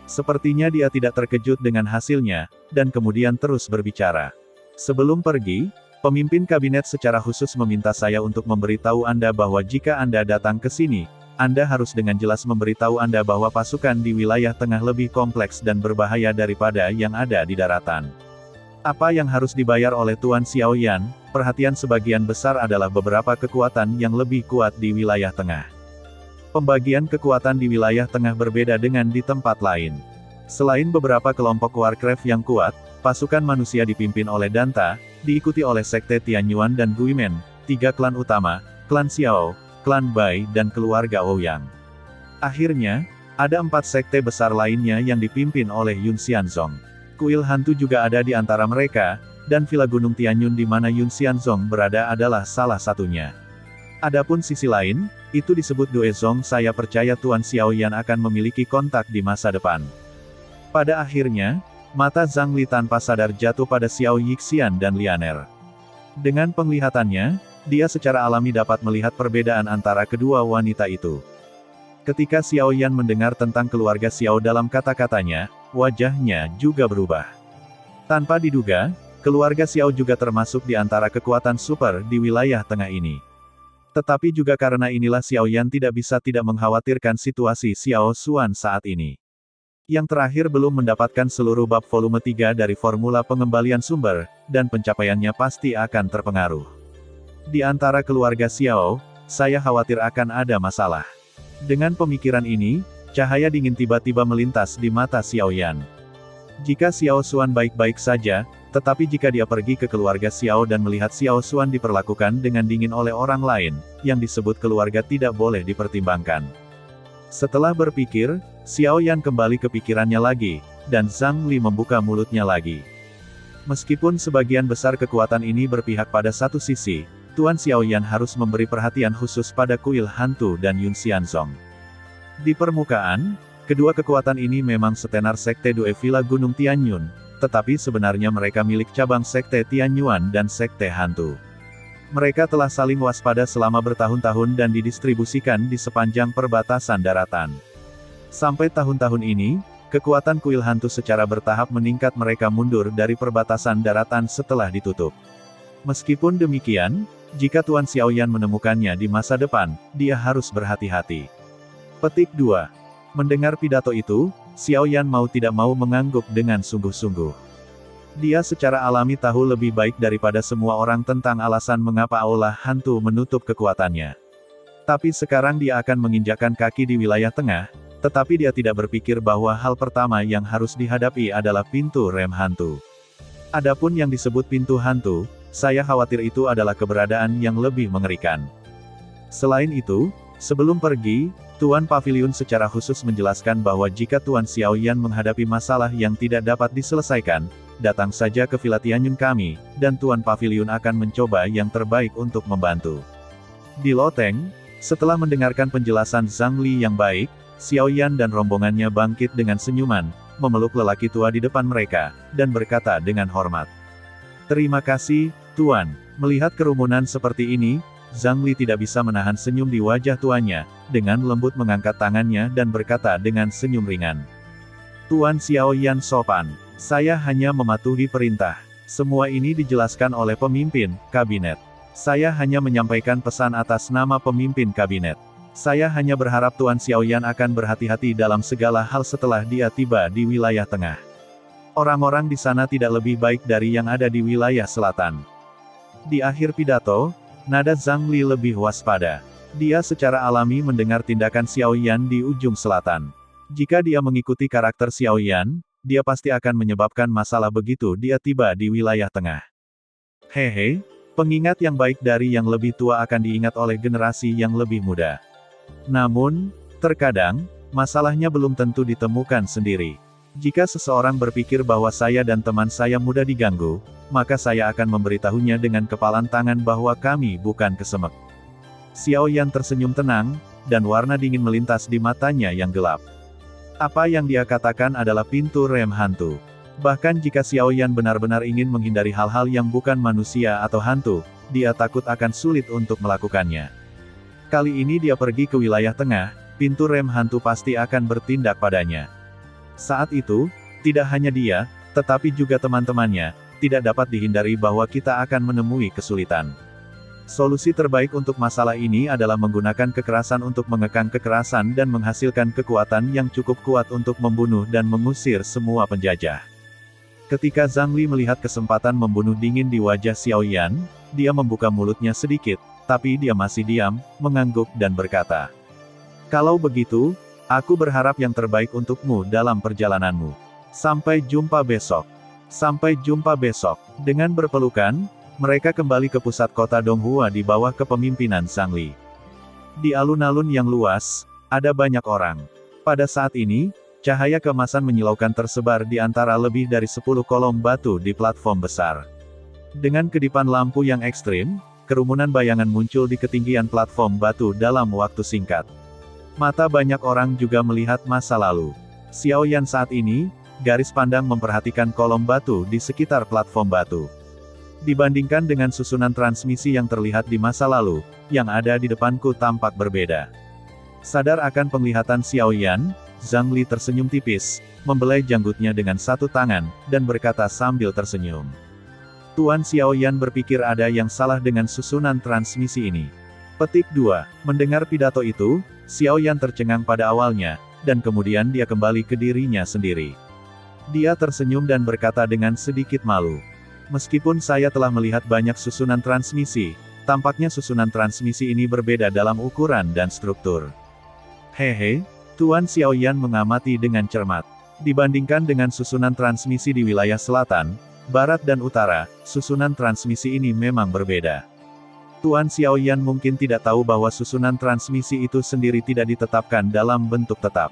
Sepertinya dia tidak terkejut dengan hasilnya, dan kemudian terus berbicara. "Sebelum pergi, Pemimpin kabinet secara khusus meminta saya untuk memberitahu Anda bahwa jika Anda datang ke sini, Anda harus dengan jelas memberitahu Anda bahwa pasukan di wilayah tengah lebih kompleks dan berbahaya daripada yang ada di daratan. Apa yang harus dibayar oleh Tuan Xiaoyan? Perhatian sebagian besar adalah beberapa kekuatan yang lebih kuat di wilayah tengah. Pembagian kekuatan di wilayah tengah berbeda dengan di tempat lain. Selain beberapa kelompok Warcraft yang kuat, pasukan manusia dipimpin oleh Danta, diikuti oleh Sekte Tianyuan dan Guimen, 3 klan utama, klan Xiao, klan Bai dan keluarga Ouyang. Akhirnya, ada 4 sekte besar lainnya yang dipimpin oleh Yun Xianzong. Kuil hantu juga ada di antara mereka, dan Villa Gunung Tianyun di mana Yun Xianzong berada adalah salah satunya. Adapun sisi lain, itu disebut Duezong. Saya percaya Tuan Xiaoyan akan memiliki kontak di masa depan. Pada akhirnya, mata Zhang Li tanpa sadar jatuh pada Xiao Yixian dan Lianer. Dengan penglihatannya, dia secara alami dapat melihat perbedaan antara kedua wanita itu. Ketika Xiaoyan mendengar tentang keluarga Xiao dalam kata-katanya, wajahnya juga berubah. Tanpa diduga, keluarga Xiao juga termasuk di antara kekuatan super di wilayah tengah ini. Tetapi juga karena inilah Xiaoyan tidak bisa tidak mengkhawatirkan situasi Xiao Xuan saat ini. Yang terakhir belum mendapatkan seluruh bab volume 3 dari formula pengembalian sumber, dan pencapaiannya pasti akan terpengaruh. Di antara keluarga Xiao, saya khawatir akan ada masalah. Dengan pemikiran ini, cahaya dingin tiba-tiba melintas di mata Xiaoyan. Jika Xiao Xuan baik-baik saja, tetapi jika dia pergi ke keluarga Xiao dan melihat Xiao Xuan diperlakukan dengan dingin oleh orang lain, yang disebut keluarga tidak boleh dipertimbangkan. Setelah berpikir, Xiaoyan kembali ke pikirannya lagi, dan Zhang Li membuka mulutnya lagi. Meskipun sebagian besar kekuatan ini berpihak pada satu sisi, Tuan Xiaoyan harus memberi perhatian khusus pada kuil hantu dan Yun Xianzong. Di permukaan, kedua kekuatan ini memang setenar Sekte Due Villa Gunung Tianyun, tetapi sebenarnya mereka milik cabang Sekte Tianyuan dan Sekte Hantu. Mereka telah saling waspada selama bertahun-tahun dan didistribusikan di sepanjang perbatasan daratan. Sampai tahun-tahun ini, kekuatan kuil hantu secara bertahap meningkat, mereka mundur dari perbatasan daratan setelah ditutup. Meskipun demikian, jika Tuan Xiaoyan menemukannya di masa depan, dia harus berhati-hati. Petik 2. Mendengar pidato itu, Xiaoyan mau tidak mau mengangguk dengan sungguh-sungguh. Dia secara alami tahu lebih baik daripada semua orang tentang alasan mengapa aula hantu menutup kekuatannya. Tapi sekarang dia akan menginjakkan kaki di wilayah tengah, tetapi dia tidak berpikir bahwa hal pertama yang harus dihadapi adalah pintu rem hantu. Adapun yang disebut pintu hantu, saya khawatir itu adalah keberadaan yang lebih mengerikan. Selain itu, sebelum pergi, Tuan Pavilion secara khusus menjelaskan bahwa jika Tuan Xiaoyan menghadapi masalah yang tidak dapat diselesaikan, datang saja ke Villa Tianyun kami, dan Tuan Pavilion akan mencoba yang terbaik untuk membantu. Di loteng, setelah mendengarkan penjelasan Zhang Li yang baik, Xiaoyan dan rombongannya bangkit dengan senyuman, memeluk lelaki tua di depan mereka, dan berkata dengan hormat. Terima kasih, Tuan. Melihat kerumunan seperti ini, Zhang Li tidak bisa menahan senyum di wajah tuannya, dengan lembut mengangkat tangannya dan berkata dengan senyum ringan. Tuan Xiaoyan sopan. Saya hanya mematuhi perintah. Semua ini dijelaskan oleh pemimpin kabinet. Saya hanya menyampaikan pesan atas nama pemimpin kabinet. Saya hanya berharap Tuan Xiaoyan akan berhati-hati dalam segala hal setelah dia tiba di wilayah tengah. Orang-orang di sana tidak lebih baik dari yang ada di wilayah selatan. Di akhir pidato, nada Zhang Li lebih waspada. Dia secara alami mendengar tindakan Xiaoyan di ujung selatan. Jika dia mengikuti karakter Xiaoyan, dia pasti akan menyebabkan masalah begitu dia tiba di wilayah tengah. Hehe, pengingat yang baik dari yang lebih tua akan diingat oleh generasi yang lebih muda. Namun, terkadang, masalahnya belum tentu ditemukan sendiri. Jika seseorang berpikir bahwa saya dan teman saya mudah diganggu, maka saya akan memberitahunya dengan kepalan tangan bahwa kami bukan kesemek. Xiaoyan tersenyum tenang, dan warna dingin melintas di matanya yang gelap. Apa yang dia katakan adalah pintu rem hantu. Bahkan jika Xiaoyan benar-benar ingin menghindari hal-hal yang bukan manusia atau hantu, dia takut akan sulit untuk melakukannya. Kali ini dia pergi ke wilayah tengah, pintu rem hantu pasti akan bertindak padanya. Saat itu, tidak hanya dia, tetapi juga teman-temannya, tidak dapat dihindari bahwa kita akan menemui kesulitan. Solusi terbaik untuk masalah ini adalah menggunakan kekerasan untuk mengekang kekerasan dan menghasilkan kekuatan yang cukup kuat untuk membunuh dan mengusir semua penjajah. Ketika Zhang Li melihat kesempatan membunuh dingin di wajah Xiao Yan, dia membuka mulutnya sedikit, tapi dia masih diam, mengangguk dan berkata, "Kalau begitu, aku berharap yang terbaik untukmu dalam perjalananmu. Sampai jumpa besok." Sampai jumpa besok. Dengan berpelukan, mereka kembali ke pusat kota Donghua di bawah kepemimpinan Zhang Li. Di alun-alun yang luas, ada banyak orang. Pada saat ini, cahaya keemasan menyilaukan tersebar di antara lebih dari 10 kolom batu di platform besar. Dengan kedipan lampu yang ekstrim, kerumunan bayangan muncul di ketinggian platform batu dalam waktu singkat. Mata banyak orang juga melihat masa lalu. Xiao Yan saat ini, garis pandang memperhatikan kolom batu di sekitar platform batu. Dibandingkan dengan susunan transmisi yang terlihat di masa lalu, yang ada di depanku tampak berbeda. Sadar akan penglihatan Xiao Yan, Zhang Li tersenyum tipis, membelai janggutnya dengan satu tangan, dan berkata sambil tersenyum. Tuan Xiao Yan berpikir ada yang salah dengan susunan transmisi ini. Petik 2. Mendengar pidato itu, Xiao Yan tercengang pada awalnya, dan kemudian dia kembali ke dirinya sendiri. Dia tersenyum dan berkata dengan sedikit malu. Meskipun saya telah melihat banyak susunan transmisi, tampaknya susunan transmisi ini berbeda dalam ukuran dan struktur. Hehe, Tuan Xiao Yan mengamati dengan cermat. Dibandingkan dengan susunan transmisi di wilayah selatan, barat dan utara, susunan transmisi ini memang berbeda. Tuan Xiao Yan mungkin tidak tahu bahwa susunan transmisi itu sendiri tidak ditetapkan dalam bentuk tetap.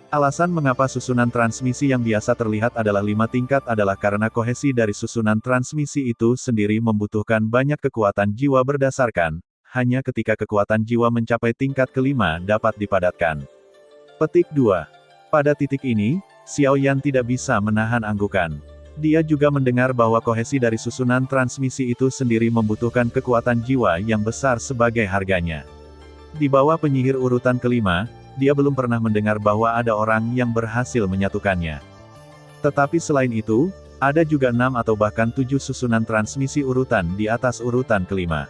Alasan mengapa susunan transmisi yang biasa terlihat adalah 5 tingkat adalah karena kohesi dari susunan transmisi itu sendiri membutuhkan banyak kekuatan jiwa berdasarkan, hanya ketika kekuatan jiwa mencapai tingkat kelima dapat dipadatkan. Petik 2. Pada titik ini, Xiao Yan tidak bisa menahan anggukan. Dia juga mendengar bahwa kohesi dari susunan transmisi itu sendiri membutuhkan kekuatan jiwa yang besar sebagai harganya. Di bawah penyihir urutan kelima, dia belum pernah mendengar bahwa ada orang yang berhasil menyatukannya. Tetapi selain itu, ada juga 6 atau bahkan 7 susunan transmisi urutan di atas urutan kelima.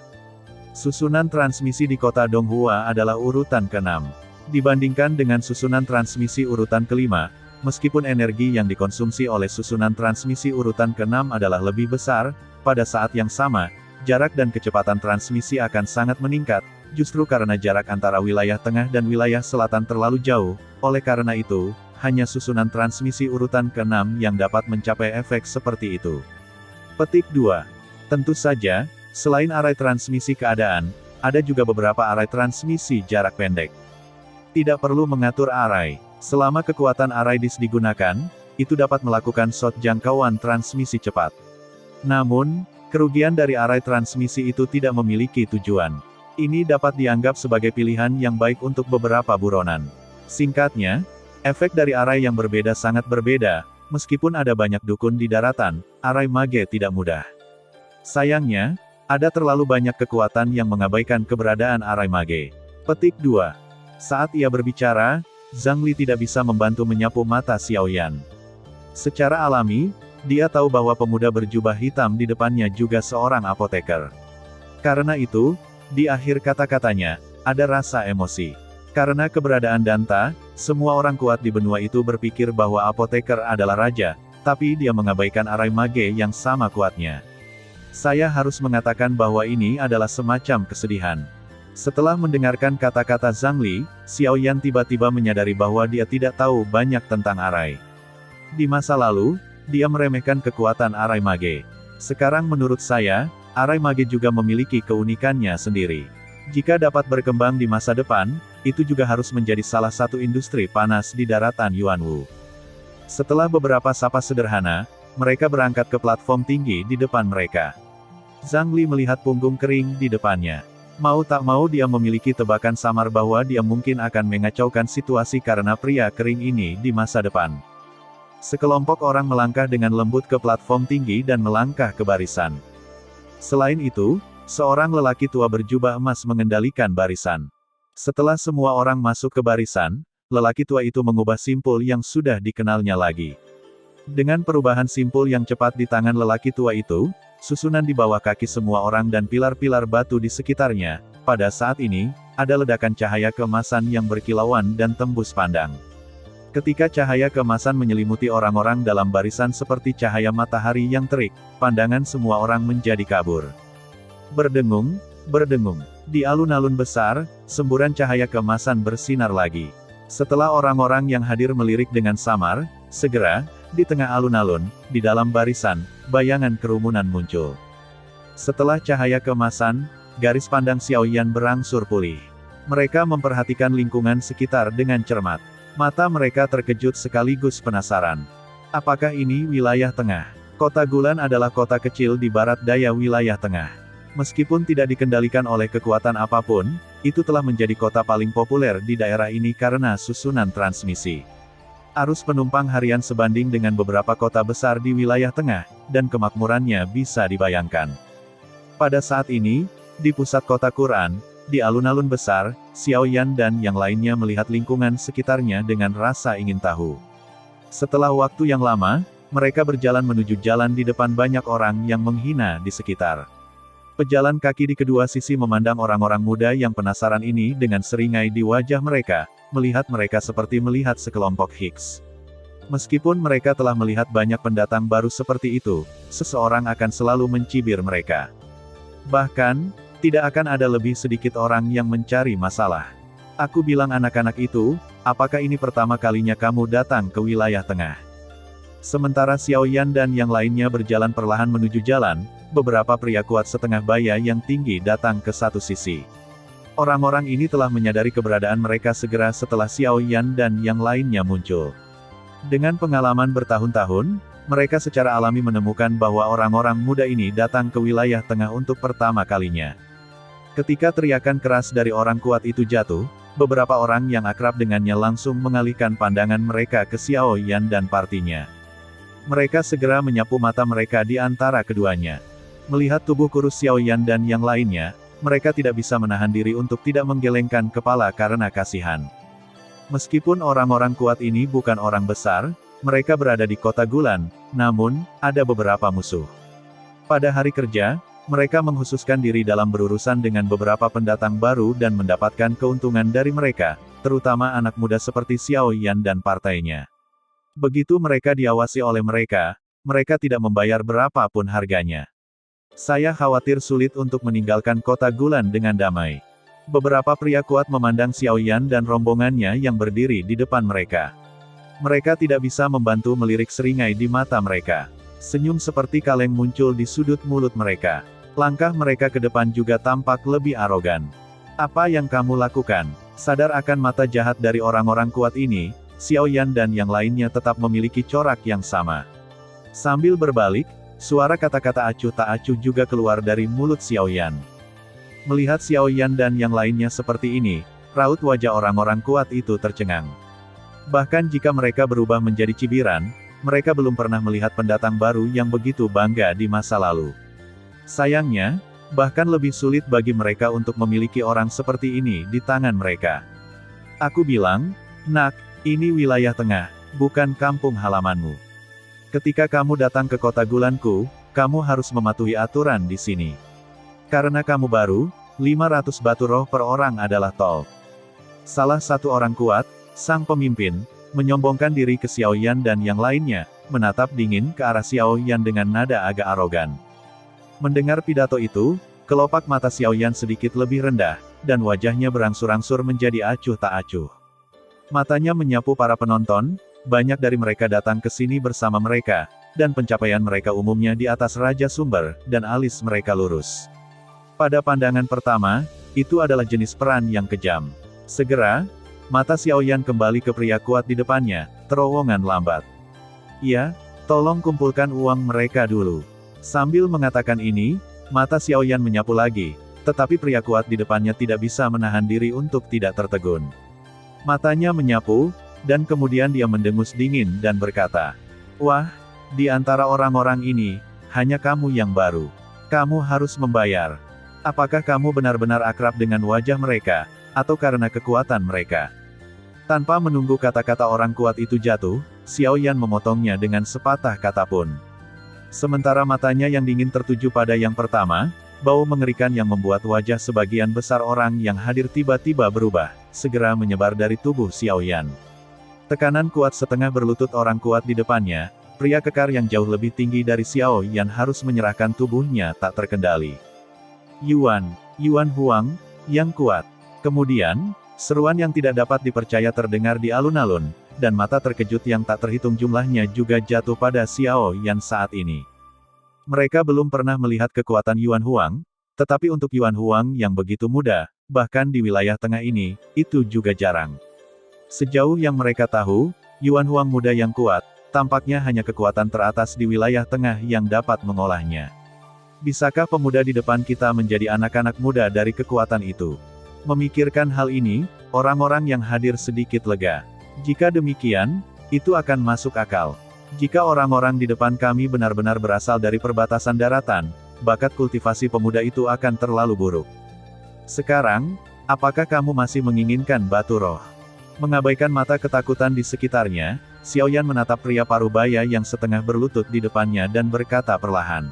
Susunan transmisi di kota Donghua adalah urutan ke-6. Dibandingkan dengan susunan transmisi urutan kelima, meskipun energi yang dikonsumsi oleh susunan transmisi urutan ke-6 adalah lebih besar, pada saat yang sama, jarak dan kecepatan transmisi akan sangat meningkat. Justru karena jarak antara wilayah tengah dan wilayah selatan terlalu jauh, oleh karena itu, hanya susunan transmisi urutan ke-6 yang dapat mencapai efek seperti itu. Petik 2. Tentu saja, selain arai transmisi keadaan, ada juga beberapa arai transmisi jarak pendek. Tidak perlu mengatur arai. Selama kekuatan arai disk digunakan, itu dapat melakukan shot jangkauan transmisi cepat. Namun, kerugian dari arai transmisi itu tidak memiliki tujuan. Ini dapat dianggap sebagai pilihan yang baik untuk beberapa buronan. Singkatnya, efek dari arai yang berbeda sangat berbeda, meskipun ada banyak dukun di daratan, arai mage tidak mudah. Sayangnya, ada terlalu banyak kekuatan yang mengabaikan keberadaan arai mage. Petik 2. Saat ia berbicara, Zhang Li tidak bisa membantu menyapu mata Xiao Yan. Secara alami, dia tahu bahwa pemuda berjubah hitam di depannya juga seorang apoteker. Karena itu, di akhir kata-katanya, ada rasa emosi. Karena keberadaan Danta, semua orang kuat di benua itu berpikir bahwa apoteker adalah raja, tapi dia mengabaikan arai mage yang sama kuatnya. Saya harus mengatakan bahwa ini adalah semacam kesedihan. Setelah mendengarkan kata-kata Zhang Li, Xiao Yan tiba-tiba menyadari bahwa dia tidak tahu banyak tentang arai. Di masa lalu, dia meremehkan kekuatan arai mage. Sekarang menurut saya, arai mage juga memiliki keunikannya sendiri. Jika dapat berkembang di masa depan, itu juga harus menjadi salah satu industri panas di daratan Yuanwu. Setelah beberapa sapa sederhana, mereka berangkat ke platform tinggi di depan mereka. Zhang Li melihat punggung kering di depannya. Mau tak mau dia memiliki tebakan samar bahwa dia mungkin akan mengacaukan situasi karena pria kering ini di masa depan. Sekelompok orang melangkah dengan lembut ke platform tinggi dan melangkah ke barisan. Selain itu, seorang lelaki tua berjubah emas mengendalikan barisan. Setelah semua orang masuk ke barisan, lelaki tua itu mengubah simpul yang sudah dikenalnya lagi. Dengan perubahan simpul yang cepat di tangan lelaki tua itu, susunan di bawah kaki semua orang dan pilar-pilar batu di sekitarnya, pada saat ini, ada ledakan cahaya keemasan yang berkilauan dan tembus pandang. Ketika cahaya keemasan menyelimuti orang-orang dalam barisan seperti cahaya matahari yang terik, pandangan semua orang menjadi kabur. Berdengung, berdengung. Di alun-alun besar, semburan cahaya keemasan bersinar lagi. Setelah orang-orang yang hadir melirik dengan samar, segera, di tengah alun-alun, di dalam barisan, bayangan kerumunan muncul. Setelah cahaya keemasan, garis pandang Xiao Yan berangsur pulih. Mereka memperhatikan lingkungan sekitar dengan cermat. Mata mereka terkejut sekaligus penasaran. Apakah ini wilayah tengah? Kota Gulan adalah kota kecil di barat daya wilayah tengah. Meskipun tidak dikendalikan oleh kekuatan apapun, itu telah menjadi kota paling populer di daerah ini karena susunan transmisi. Arus penumpang harian sebanding dengan beberapa kota besar di wilayah tengah, dan kemakmurannya bisa dibayangkan. Pada saat ini, di pusat kota Quran, di alun-alun besar, Xiao Yan dan yang lainnya melihat lingkungan sekitarnya dengan rasa ingin tahu. Setelah waktu yang lama, mereka berjalan menuju jalan di depan banyak orang yang menghina di sekitar. Pejalan kaki di kedua sisi memandang orang-orang muda yang penasaran ini dengan seringai di wajah mereka, melihat mereka seperti melihat sekelompok Hicks. Meskipun mereka telah melihat banyak pendatang baru seperti itu, seseorang akan selalu mencibir mereka. Bahkan, tidak akan ada lebih sedikit orang yang mencari masalah. Aku bilang anak-anak itu, apakah ini pertama kalinya kamu datang ke wilayah tengah? Sementara Xiao Yan dan yang lainnya berjalan perlahan menuju jalan, beberapa pria kuat setengah baya yang tinggi datang ke satu sisi. Orang-orang ini telah menyadari keberadaan mereka segera setelah Xiao Yan dan yang lainnya muncul. Dengan pengalaman bertahun-tahun, mereka secara alami menemukan bahwa orang-orang muda ini datang ke wilayah tengah untuk pertama kalinya. Ketika teriakan keras dari orang kuat itu jatuh, beberapa orang yang akrab dengannya langsung mengalihkan pandangan mereka ke Xiao Yan dan partinya. Mereka segera menyapu mata mereka di antara keduanya. Melihat tubuh kurus Xiao Yan dan yang lainnya, mereka tidak bisa menahan diri untuk tidak menggelengkan kepala karena kasihan. Meskipun orang-orang kuat ini bukan orang besar, mereka berada di kota Gulan, namun, ada beberapa musuh. Pada hari kerja, mereka menghususkan diri dalam berurusan dengan beberapa pendatang baru dan mendapatkan keuntungan dari mereka, terutama anak muda seperti Xiao Yan dan partainya. Begitu mereka diawasi oleh mereka, mereka tidak membayar berapapun harganya. Saya khawatir sulit untuk meninggalkan kota Gulan dengan damai. Beberapa pria kuat memandang Xiao Yan dan rombongannya yang berdiri di depan mereka. Mereka tidak bisa membantu melirik seringai di mata mereka. Senyum seperti kaleng muncul di sudut mulut mereka. Langkah mereka ke depan juga tampak lebih arogan. Apa yang kamu lakukan? Sadar akan mata jahat dari orang-orang kuat ini, Xiao Yan dan yang lainnya tetap memiliki corak yang sama. Sambil berbalik, suara kata-kata acuh tak acuh juga keluar dari mulut Xiao Yan. Melihat Xiao Yan dan yang lainnya seperti ini, raut wajah orang-orang kuat itu tercengang. Bahkan jika mereka berubah menjadi cibiran, mereka belum pernah melihat pendatang baru yang begitu bangga di masa lalu. Sayangnya, bahkan lebih sulit bagi mereka untuk memiliki orang seperti ini di tangan mereka. Aku bilang, nak, ini wilayah tengah, bukan kampung halamanmu. Ketika kamu datang ke kota Gulanku, kamu harus mematuhi aturan di sini. Karena kamu baru, 500 batu roh per orang adalah tol. Salah satu orang kuat, sang pemimpin, menyombongkan diri ke Xiao Yan dan yang lainnya, menatap dingin ke arah Xiao Yan dengan nada agak arogan. Mendengar pidato itu, kelopak mata Xiao Yan sedikit lebih rendah, dan wajahnya berangsur-angsur menjadi acuh tak acuh. Matanya menyapu para penonton, banyak dari mereka datang ke sini bersama mereka, dan pencapaian mereka umumnya di atas Raja Sumber, dan alis mereka lurus. Pada pandangan pertama, itu adalah jenis peran yang kejam. Segera, mata Xiao Yan kembali ke pria kuat di depannya, terowongan lambat. Ya, tolong kumpulkan uang mereka dulu. Sambil mengatakan ini, mata Xiao Yan menyapu lagi, tetapi pria kuat di depannya tidak bisa menahan diri untuk tidak tertegun. Matanya menyapu, dan kemudian dia mendengus dingin dan berkata, "Wah, di antara orang-orang ini, hanya kamu yang baru. Kamu harus membayar. Apakah kamu benar-benar akrab dengan wajah mereka, atau karena kekuatan mereka?" Tanpa menunggu kata-kata orang kuat itu jatuh, Xiao Yan memotongnya dengan sepatah kata pun. Sementara matanya yang dingin tertuju pada yang pertama, bau mengerikan yang membuat wajah sebagian besar orang yang hadir tiba-tiba berubah, segera menyebar dari tubuh Xiao Yan. Tekanan kuat setengah berlutut orang kuat di depannya, pria kekar yang jauh lebih tinggi dari Xiao Yan harus menyerahkan tubuhnya tak terkendali. Yuan Huang, yang kuat. Kemudian, seruan yang tidak dapat dipercaya terdengar di alun-alun, dan mata terkejut yang tak terhitung jumlahnya juga jatuh pada Xiao Yan saat ini. Mereka belum pernah melihat kekuatan Yuan Huang, tetapi untuk Yuan Huang yang begitu muda, bahkan di wilayah tengah ini, itu juga jarang. Sejauh yang mereka tahu, Yuan Huang muda yang kuat, tampaknya hanya kekuatan teratas di wilayah tengah yang dapat mengolahnya. Bisakah pemuda di depan kita menjadi anak-anak muda dari kekuatan itu? Memikirkan hal ini, orang-orang yang hadir sedikit lega. Jika demikian, itu akan masuk akal. Jika orang-orang di depan kami benar-benar berasal dari perbatasan daratan, bakat kultivasi pemuda itu akan terlalu buruk. Sekarang, apakah kamu masih menginginkan batu roh? Mengabaikan mata ketakutan di sekitarnya, Xiao Yan menatap pria parubaya yang setengah berlutut di depannya dan berkata perlahan.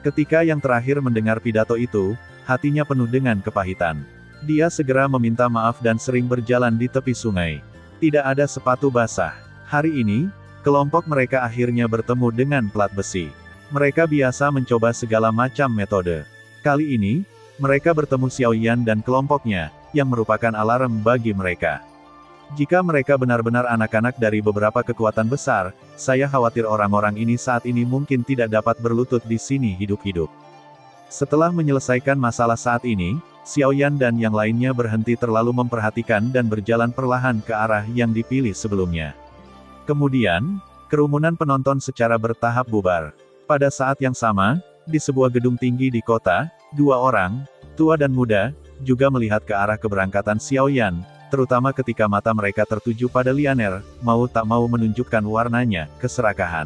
Ketika yang terakhir mendengar pidato itu, hatinya penuh dengan kepahitan. Dia segera meminta maaf dan sering berjalan di tepi sungai. Tidak ada sepatu basah. Hari ini, kelompok mereka akhirnya bertemu dengan plat besi. Mereka biasa mencoba segala macam metode. Kali ini, mereka bertemu Xiao Yan dan kelompoknya, yang merupakan alarm bagi mereka. Jika mereka benar-benar anak-anak dari beberapa kekuatan besar, saya khawatir orang-orang ini saat ini mungkin tidak dapat berlutut di sini hidup-hidup. Setelah menyelesaikan masalah saat ini, Xiao Yan dan yang lainnya berhenti terlalu memperhatikan dan berjalan perlahan ke arah yang dipilih sebelumnya. Kemudian, kerumunan penonton secara bertahap bubar. Pada saat yang sama, di sebuah gedung tinggi di kota, dua orang, tua dan muda, juga melihat ke arah keberangkatan Xiao Yan, terutama ketika mata mereka tertuju pada Lianer, mau tak mau menunjukkan warnanya, keserakahan.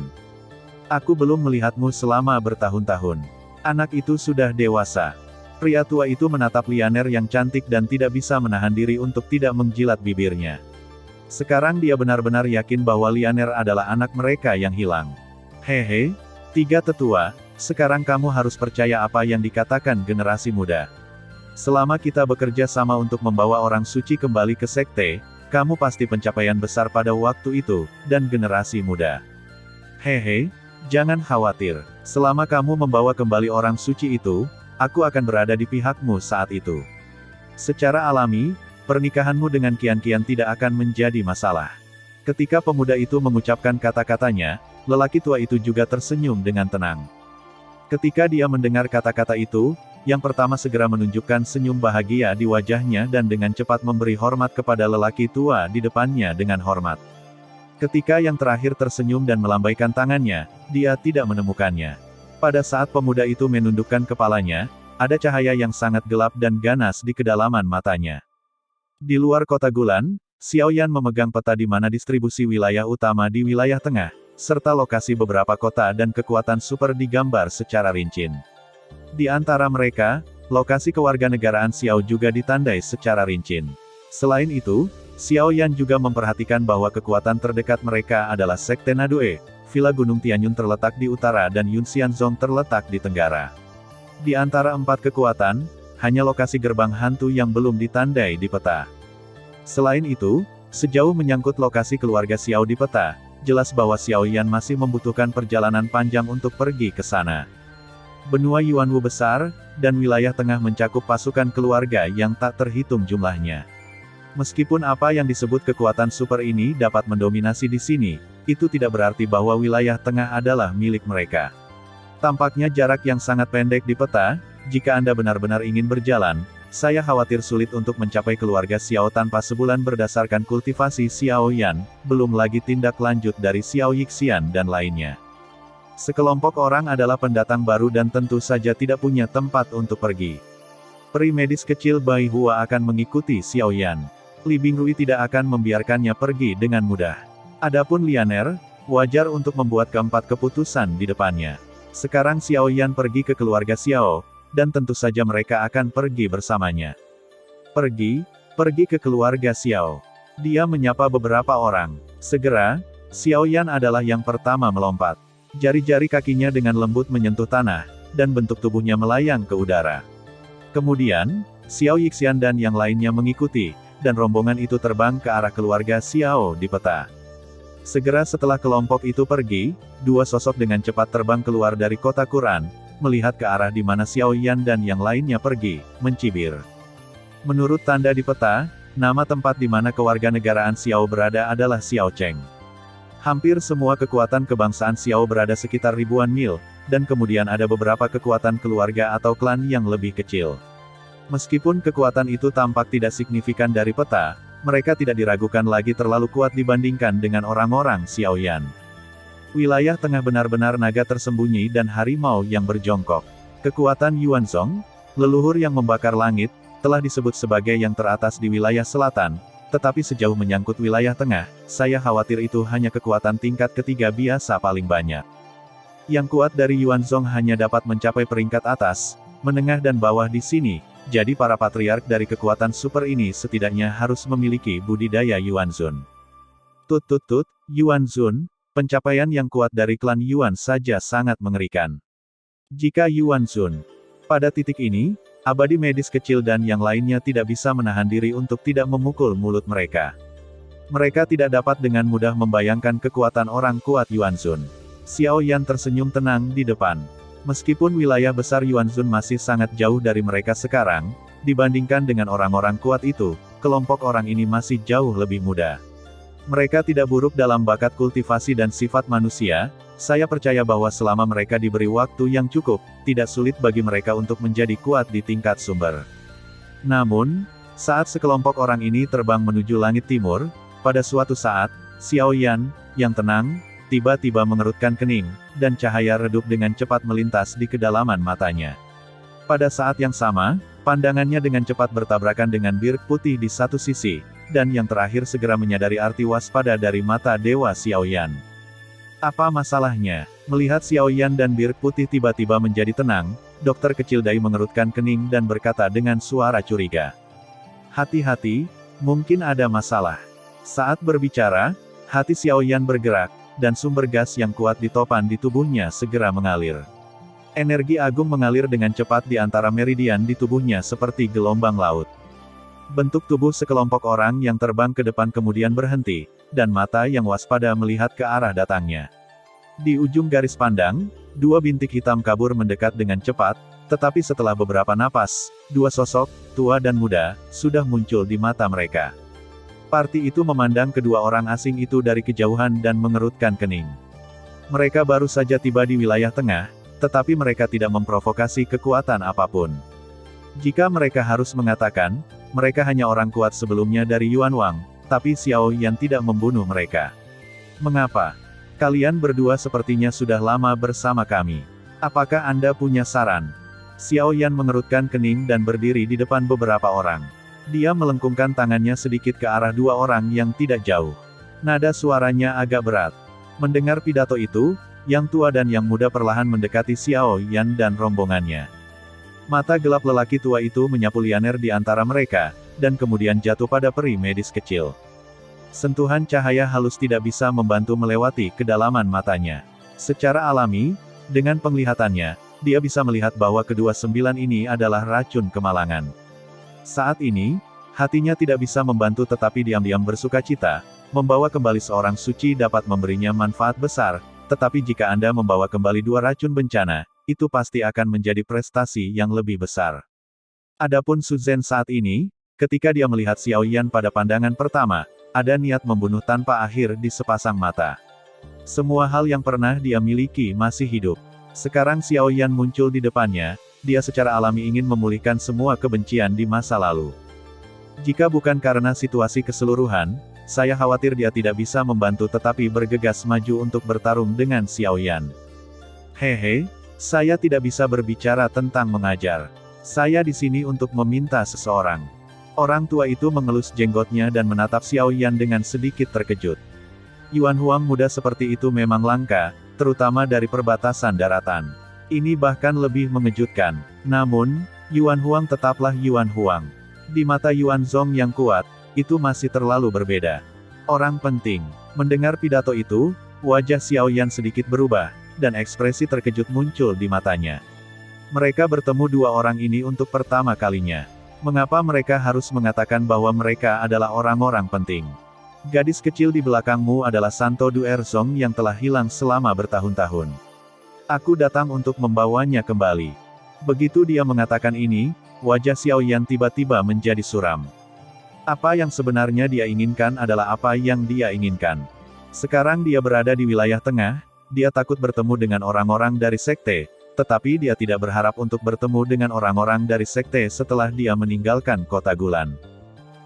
Aku belum melihatmu selama bertahun-tahun. Anak itu sudah dewasa. Pria tua itu menatap Lianer yang cantik dan tidak bisa menahan diri untuk tidak menjilat bibirnya. Sekarang dia benar-benar yakin bahwa Lianer adalah anak mereka yang hilang. Hehe, tiga tetua, sekarang kamu harus percaya apa yang dikatakan generasi muda. Selama kita bekerja sama untuk membawa orang suci kembali ke sekte, kamu pasti pencapaian besar pada waktu itu, dan generasi muda. Hehe, jangan khawatir, selama kamu membawa kembali orang suci itu, aku akan berada di pihakmu saat itu. Secara alami, pernikahanmu dengan Qian-Qian tidak akan menjadi masalah. Ketika pemuda itu mengucapkan kata-katanya, lelaki tua itu juga tersenyum dengan tenang. Ketika dia mendengar kata-kata itu, yang pertama segera menunjukkan senyum bahagia di wajahnya dan dengan cepat memberi hormat kepada lelaki tua di depannya dengan hormat. Ketika yang terakhir tersenyum dan melambaikan tangannya, dia tidak menemukannya. Pada saat pemuda itu menundukkan kepalanya, ada cahaya yang sangat gelap dan ganas di kedalaman matanya. Di luar kota Gulan, Xiao Yan memegang peta di mana distribusi wilayah utama di wilayah tengah, serta lokasi beberapa kota dan kekuatan super digambar secara rinci. Di antara mereka, lokasi kewarganegaraan Xiao juga ditandai secara rinci. Selain itu, Xiao Yan juga memperhatikan bahwa kekuatan terdekat mereka adalah Sekte Nadue, Villa Gunung Tianyun terletak di utara dan Yunxianzong terletak di tenggara. Di antara empat kekuatan, hanya lokasi gerbang hantu yang belum ditandai di peta. Selain itu, sejauh menyangkut lokasi keluarga Xiao di peta, jelas bahwa Xiao Yan masih membutuhkan perjalanan panjang untuk pergi ke sana. Benua Yuanwu besar, dan wilayah tengah mencakup pasukan keluarga yang tak terhitung jumlahnya. Meskipun apa yang disebut kekuatan super ini dapat mendominasi di sini, itu tidak berarti bahwa wilayah tengah adalah milik mereka. Tampaknya jarak yang sangat pendek di peta, jika Anda benar-benar ingin berjalan, saya khawatir sulit untuk mencapai keluarga Xiao tanpa sebulan berdasarkan kultivasi Xiao Yan, belum lagi tindak lanjut dari Xiao Yixian dan lainnya. Sekelompok orang adalah pendatang baru dan tentu saja tidak punya tempat untuk pergi. Peri medis kecil Bai Hua akan mengikuti Xiao Yan. Li Bingrui tidak akan membiarkannya pergi dengan mudah. Adapun Lianer, wajar untuk membuat keempat keputusan di depannya. Sekarang Xiao Yan pergi ke keluarga Xiao, dan tentu saja mereka akan pergi bersamanya. Pergi ke keluarga Xiao. Dia menyapa beberapa orang. Segera, Xiao Yan adalah yang pertama melompat. Jari-jari kakinya dengan lembut menyentuh tanah, dan bentuk tubuhnya melayang ke udara. Kemudian, Xiao Yixian dan yang lainnya mengikuti, dan rombongan itu terbang ke arah keluarga Xiao di peta. Segera setelah kelompok itu pergi, dua sosok dengan cepat terbang keluar dari kota Quran, melihat ke arah di mana Xiao Yan dan yang lainnya pergi, mencibir. Menurut tanda di peta, nama tempat di mana kewarganegaraan Xiao berada adalah Xiao Cheng. Hampir semua kekuatan kebangsaan Xiao berada sekitar ribuan mil, dan kemudian ada beberapa kekuatan keluarga atau klan yang lebih kecil. Meskipun kekuatan itu tampak tidak signifikan dari peta, mereka tidak diragukan lagi terlalu kuat dibandingkan dengan orang-orang Xiao Yan. Wilayah tengah benar-benar naga tersembunyi dan harimau yang berjongkok. Kekuatan Yuanzong, leluhur yang membakar langit, telah disebut sebagai yang teratas di wilayah selatan. Tetapi sejauh menyangkut wilayah tengah, saya khawatir itu hanya kekuatan tingkat ketiga biasa paling banyak. Yang kuat dari Yuanzong hanya dapat mencapai peringkat atas, menengah dan bawah di sini, jadi para patriark dari kekuatan super ini setidaknya harus memiliki budidaya Yuanzun. Yuanzun, pencapaian yang kuat dari klan Yuan saja sangat mengerikan. Jika Yuanzun, pada titik ini, abadi medis kecil dan yang lainnya tidak bisa menahan diri untuk tidak memukul mulut mereka. Mereka tidak dapat dengan mudah membayangkan kekuatan orang kuat Yuanzun. Xiao Yan tersenyum tenang di depan. Meskipun wilayah besar Yuanzun masih sangat jauh dari mereka sekarang, dibandingkan dengan orang-orang kuat itu, kelompok orang ini masih jauh lebih muda. Mereka tidak buruk dalam bakat kultivasi dan sifat manusia. Saya percaya bahwa selama mereka diberi waktu yang cukup, tidak sulit bagi mereka untuk menjadi kuat di tingkat sumber. Namun, saat sekelompok orang ini terbang menuju langit timur, pada suatu saat, Xiao Yan, yang tenang, tiba-tiba mengerutkan kening, dan cahaya redup dengan cepat melintas di kedalaman matanya. Pada saat yang sama, pandangannya dengan cepat bertabrakan dengan bir putih di satu sisi, dan yang terakhir segera menyadari arti waspada dari mata Dewa Xiao Yan. Apa masalahnya? Melihat Xiao Yan dan bir putih tiba-tiba menjadi tenang, dokter kecil Dai mengerutkan kening dan berkata dengan suara curiga. Hati-hati, mungkin ada masalah. Saat berbicara, hati Xiao Yan bergerak, dan sumber gas yang kuat di topan di tubuhnya segera mengalir. Energi agung mengalir dengan cepat di antara meridian di tubuhnya seperti gelombang laut. Bentuk tubuh sekelompok orang yang terbang ke depan kemudian berhenti, dan mata yang waspada melihat ke arah datangnya. Di ujung garis pandang, dua bintik hitam kabur mendekat dengan cepat, tetapi setelah beberapa napas, dua sosok, tua dan muda, sudah muncul di mata mereka. Parti itu memandang kedua orang asing itu dari kejauhan dan mengerutkan kening. Mereka baru saja tiba di wilayah tengah, tetapi mereka tidak memprovokasi kekuatan apapun. Jika mereka harus mengatakan, mereka hanya orang kuat sebelumnya dari Yuan Wang, tapi Xiao Yan tidak membunuh mereka. Mengapa? Kalian berdua sepertinya sudah lama bersama kami. Apakah Anda punya saran? Xiao Yan mengerutkan kening dan berdiri di depan beberapa orang. Dia melengkungkan tangannya sedikit ke arah dua orang yang tidak jauh. Nada suaranya agak berat. Mendengar pidato itu, yang tua dan yang muda perlahan mendekati Xiao Yan dan rombongannya. Mata gelap lelaki tua itu menyapu lianer di antara mereka, dan kemudian jatuh pada peri medis kecil. Sentuhan cahaya halus tidak bisa membantu melewati kedalaman matanya. Secara alami, dengan penglihatannya, dia bisa melihat bahwa kedua sembilan ini adalah racun kemalangan. Saat ini, hatinya tidak bisa membantu tetapi diam-diam bersukacita, membawa kembali seorang suci dapat memberinya manfaat besar, tetapi jika Anda membawa kembali dua racun bencana, itu pasti akan menjadi prestasi yang lebih besar. Adapun Su Zhen saat ini, ketika dia melihat Xiao Yan pada pandangan pertama, ada niat membunuh tanpa akhir di sepasang mata. Semua hal yang pernah dia miliki masih hidup. Sekarang Xiao Yan muncul di depannya, dia secara alami ingin memulihkan semua kebencian di masa lalu. Jika bukan karena situasi keseluruhan, saya khawatir dia tidak bisa membantu tetapi bergegas maju untuk bertarung dengan Xiao Yan. Hehe, saya tidak bisa berbicara tentang mengajar. Saya di sini untuk meminta seseorang. Orang tua itu mengelus jenggotnya dan menatap Xiao Yan dengan sedikit terkejut. Yuan Huang muda seperti itu memang langka, terutama dari perbatasan daratan. Ini bahkan lebih mengejutkan. Namun, Yuan Huang tetaplah Yuan Huang. Di mata Yuan Zong yang kuat, itu masih terlalu berbeda. Orang penting. Mendengar pidato itu, wajah Xiao Yan sedikit berubah, dan ekspresi terkejut muncul di matanya. Mereka bertemu dua orang ini untuk pertama kalinya. Mengapa mereka harus mengatakan bahwa mereka adalah orang-orang penting? Gadis kecil di belakangmu adalah Santo Duerzong yang telah hilang selama bertahun-tahun. Aku datang untuk membawanya kembali. Begitu dia mengatakan ini, wajah Xiao Yan tiba-tiba menjadi suram. Apa yang sebenarnya dia inginkan adalah apa yang dia inginkan. Sekarang dia berada di wilayah tengah, dia takut bertemu dengan orang-orang dari sekte, tetapi dia tidak berharap untuk bertemu dengan orang-orang dari sekte setelah dia meninggalkan kota Gulan.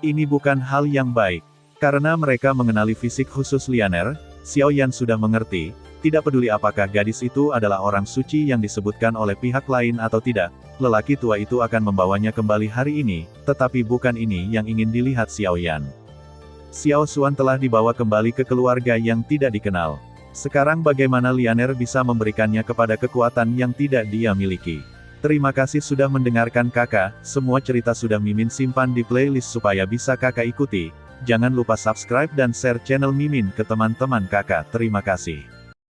Ini bukan hal yang baik. Karena mereka mengenali fisik khusus Lianer, Xiao Yan sudah mengerti, tidak peduli apakah gadis itu adalah orang suci yang disebutkan oleh pihak lain atau tidak, lelaki tua itu akan membawanya kembali hari ini, tetapi bukan ini yang ingin dilihat Xiao Yan. Xiao Xuan telah dibawa kembali ke keluarga yang tidak dikenal. Sekarang bagaimana Lianer bisa memberikannya kepada kekuatan yang tidak dia miliki? Terima kasih sudah mendengarkan kakak, semua cerita sudah Mimin simpan di playlist supaya bisa kakak ikuti. Jangan lupa subscribe dan share channel Mimin ke teman-teman kakak. Terima kasih.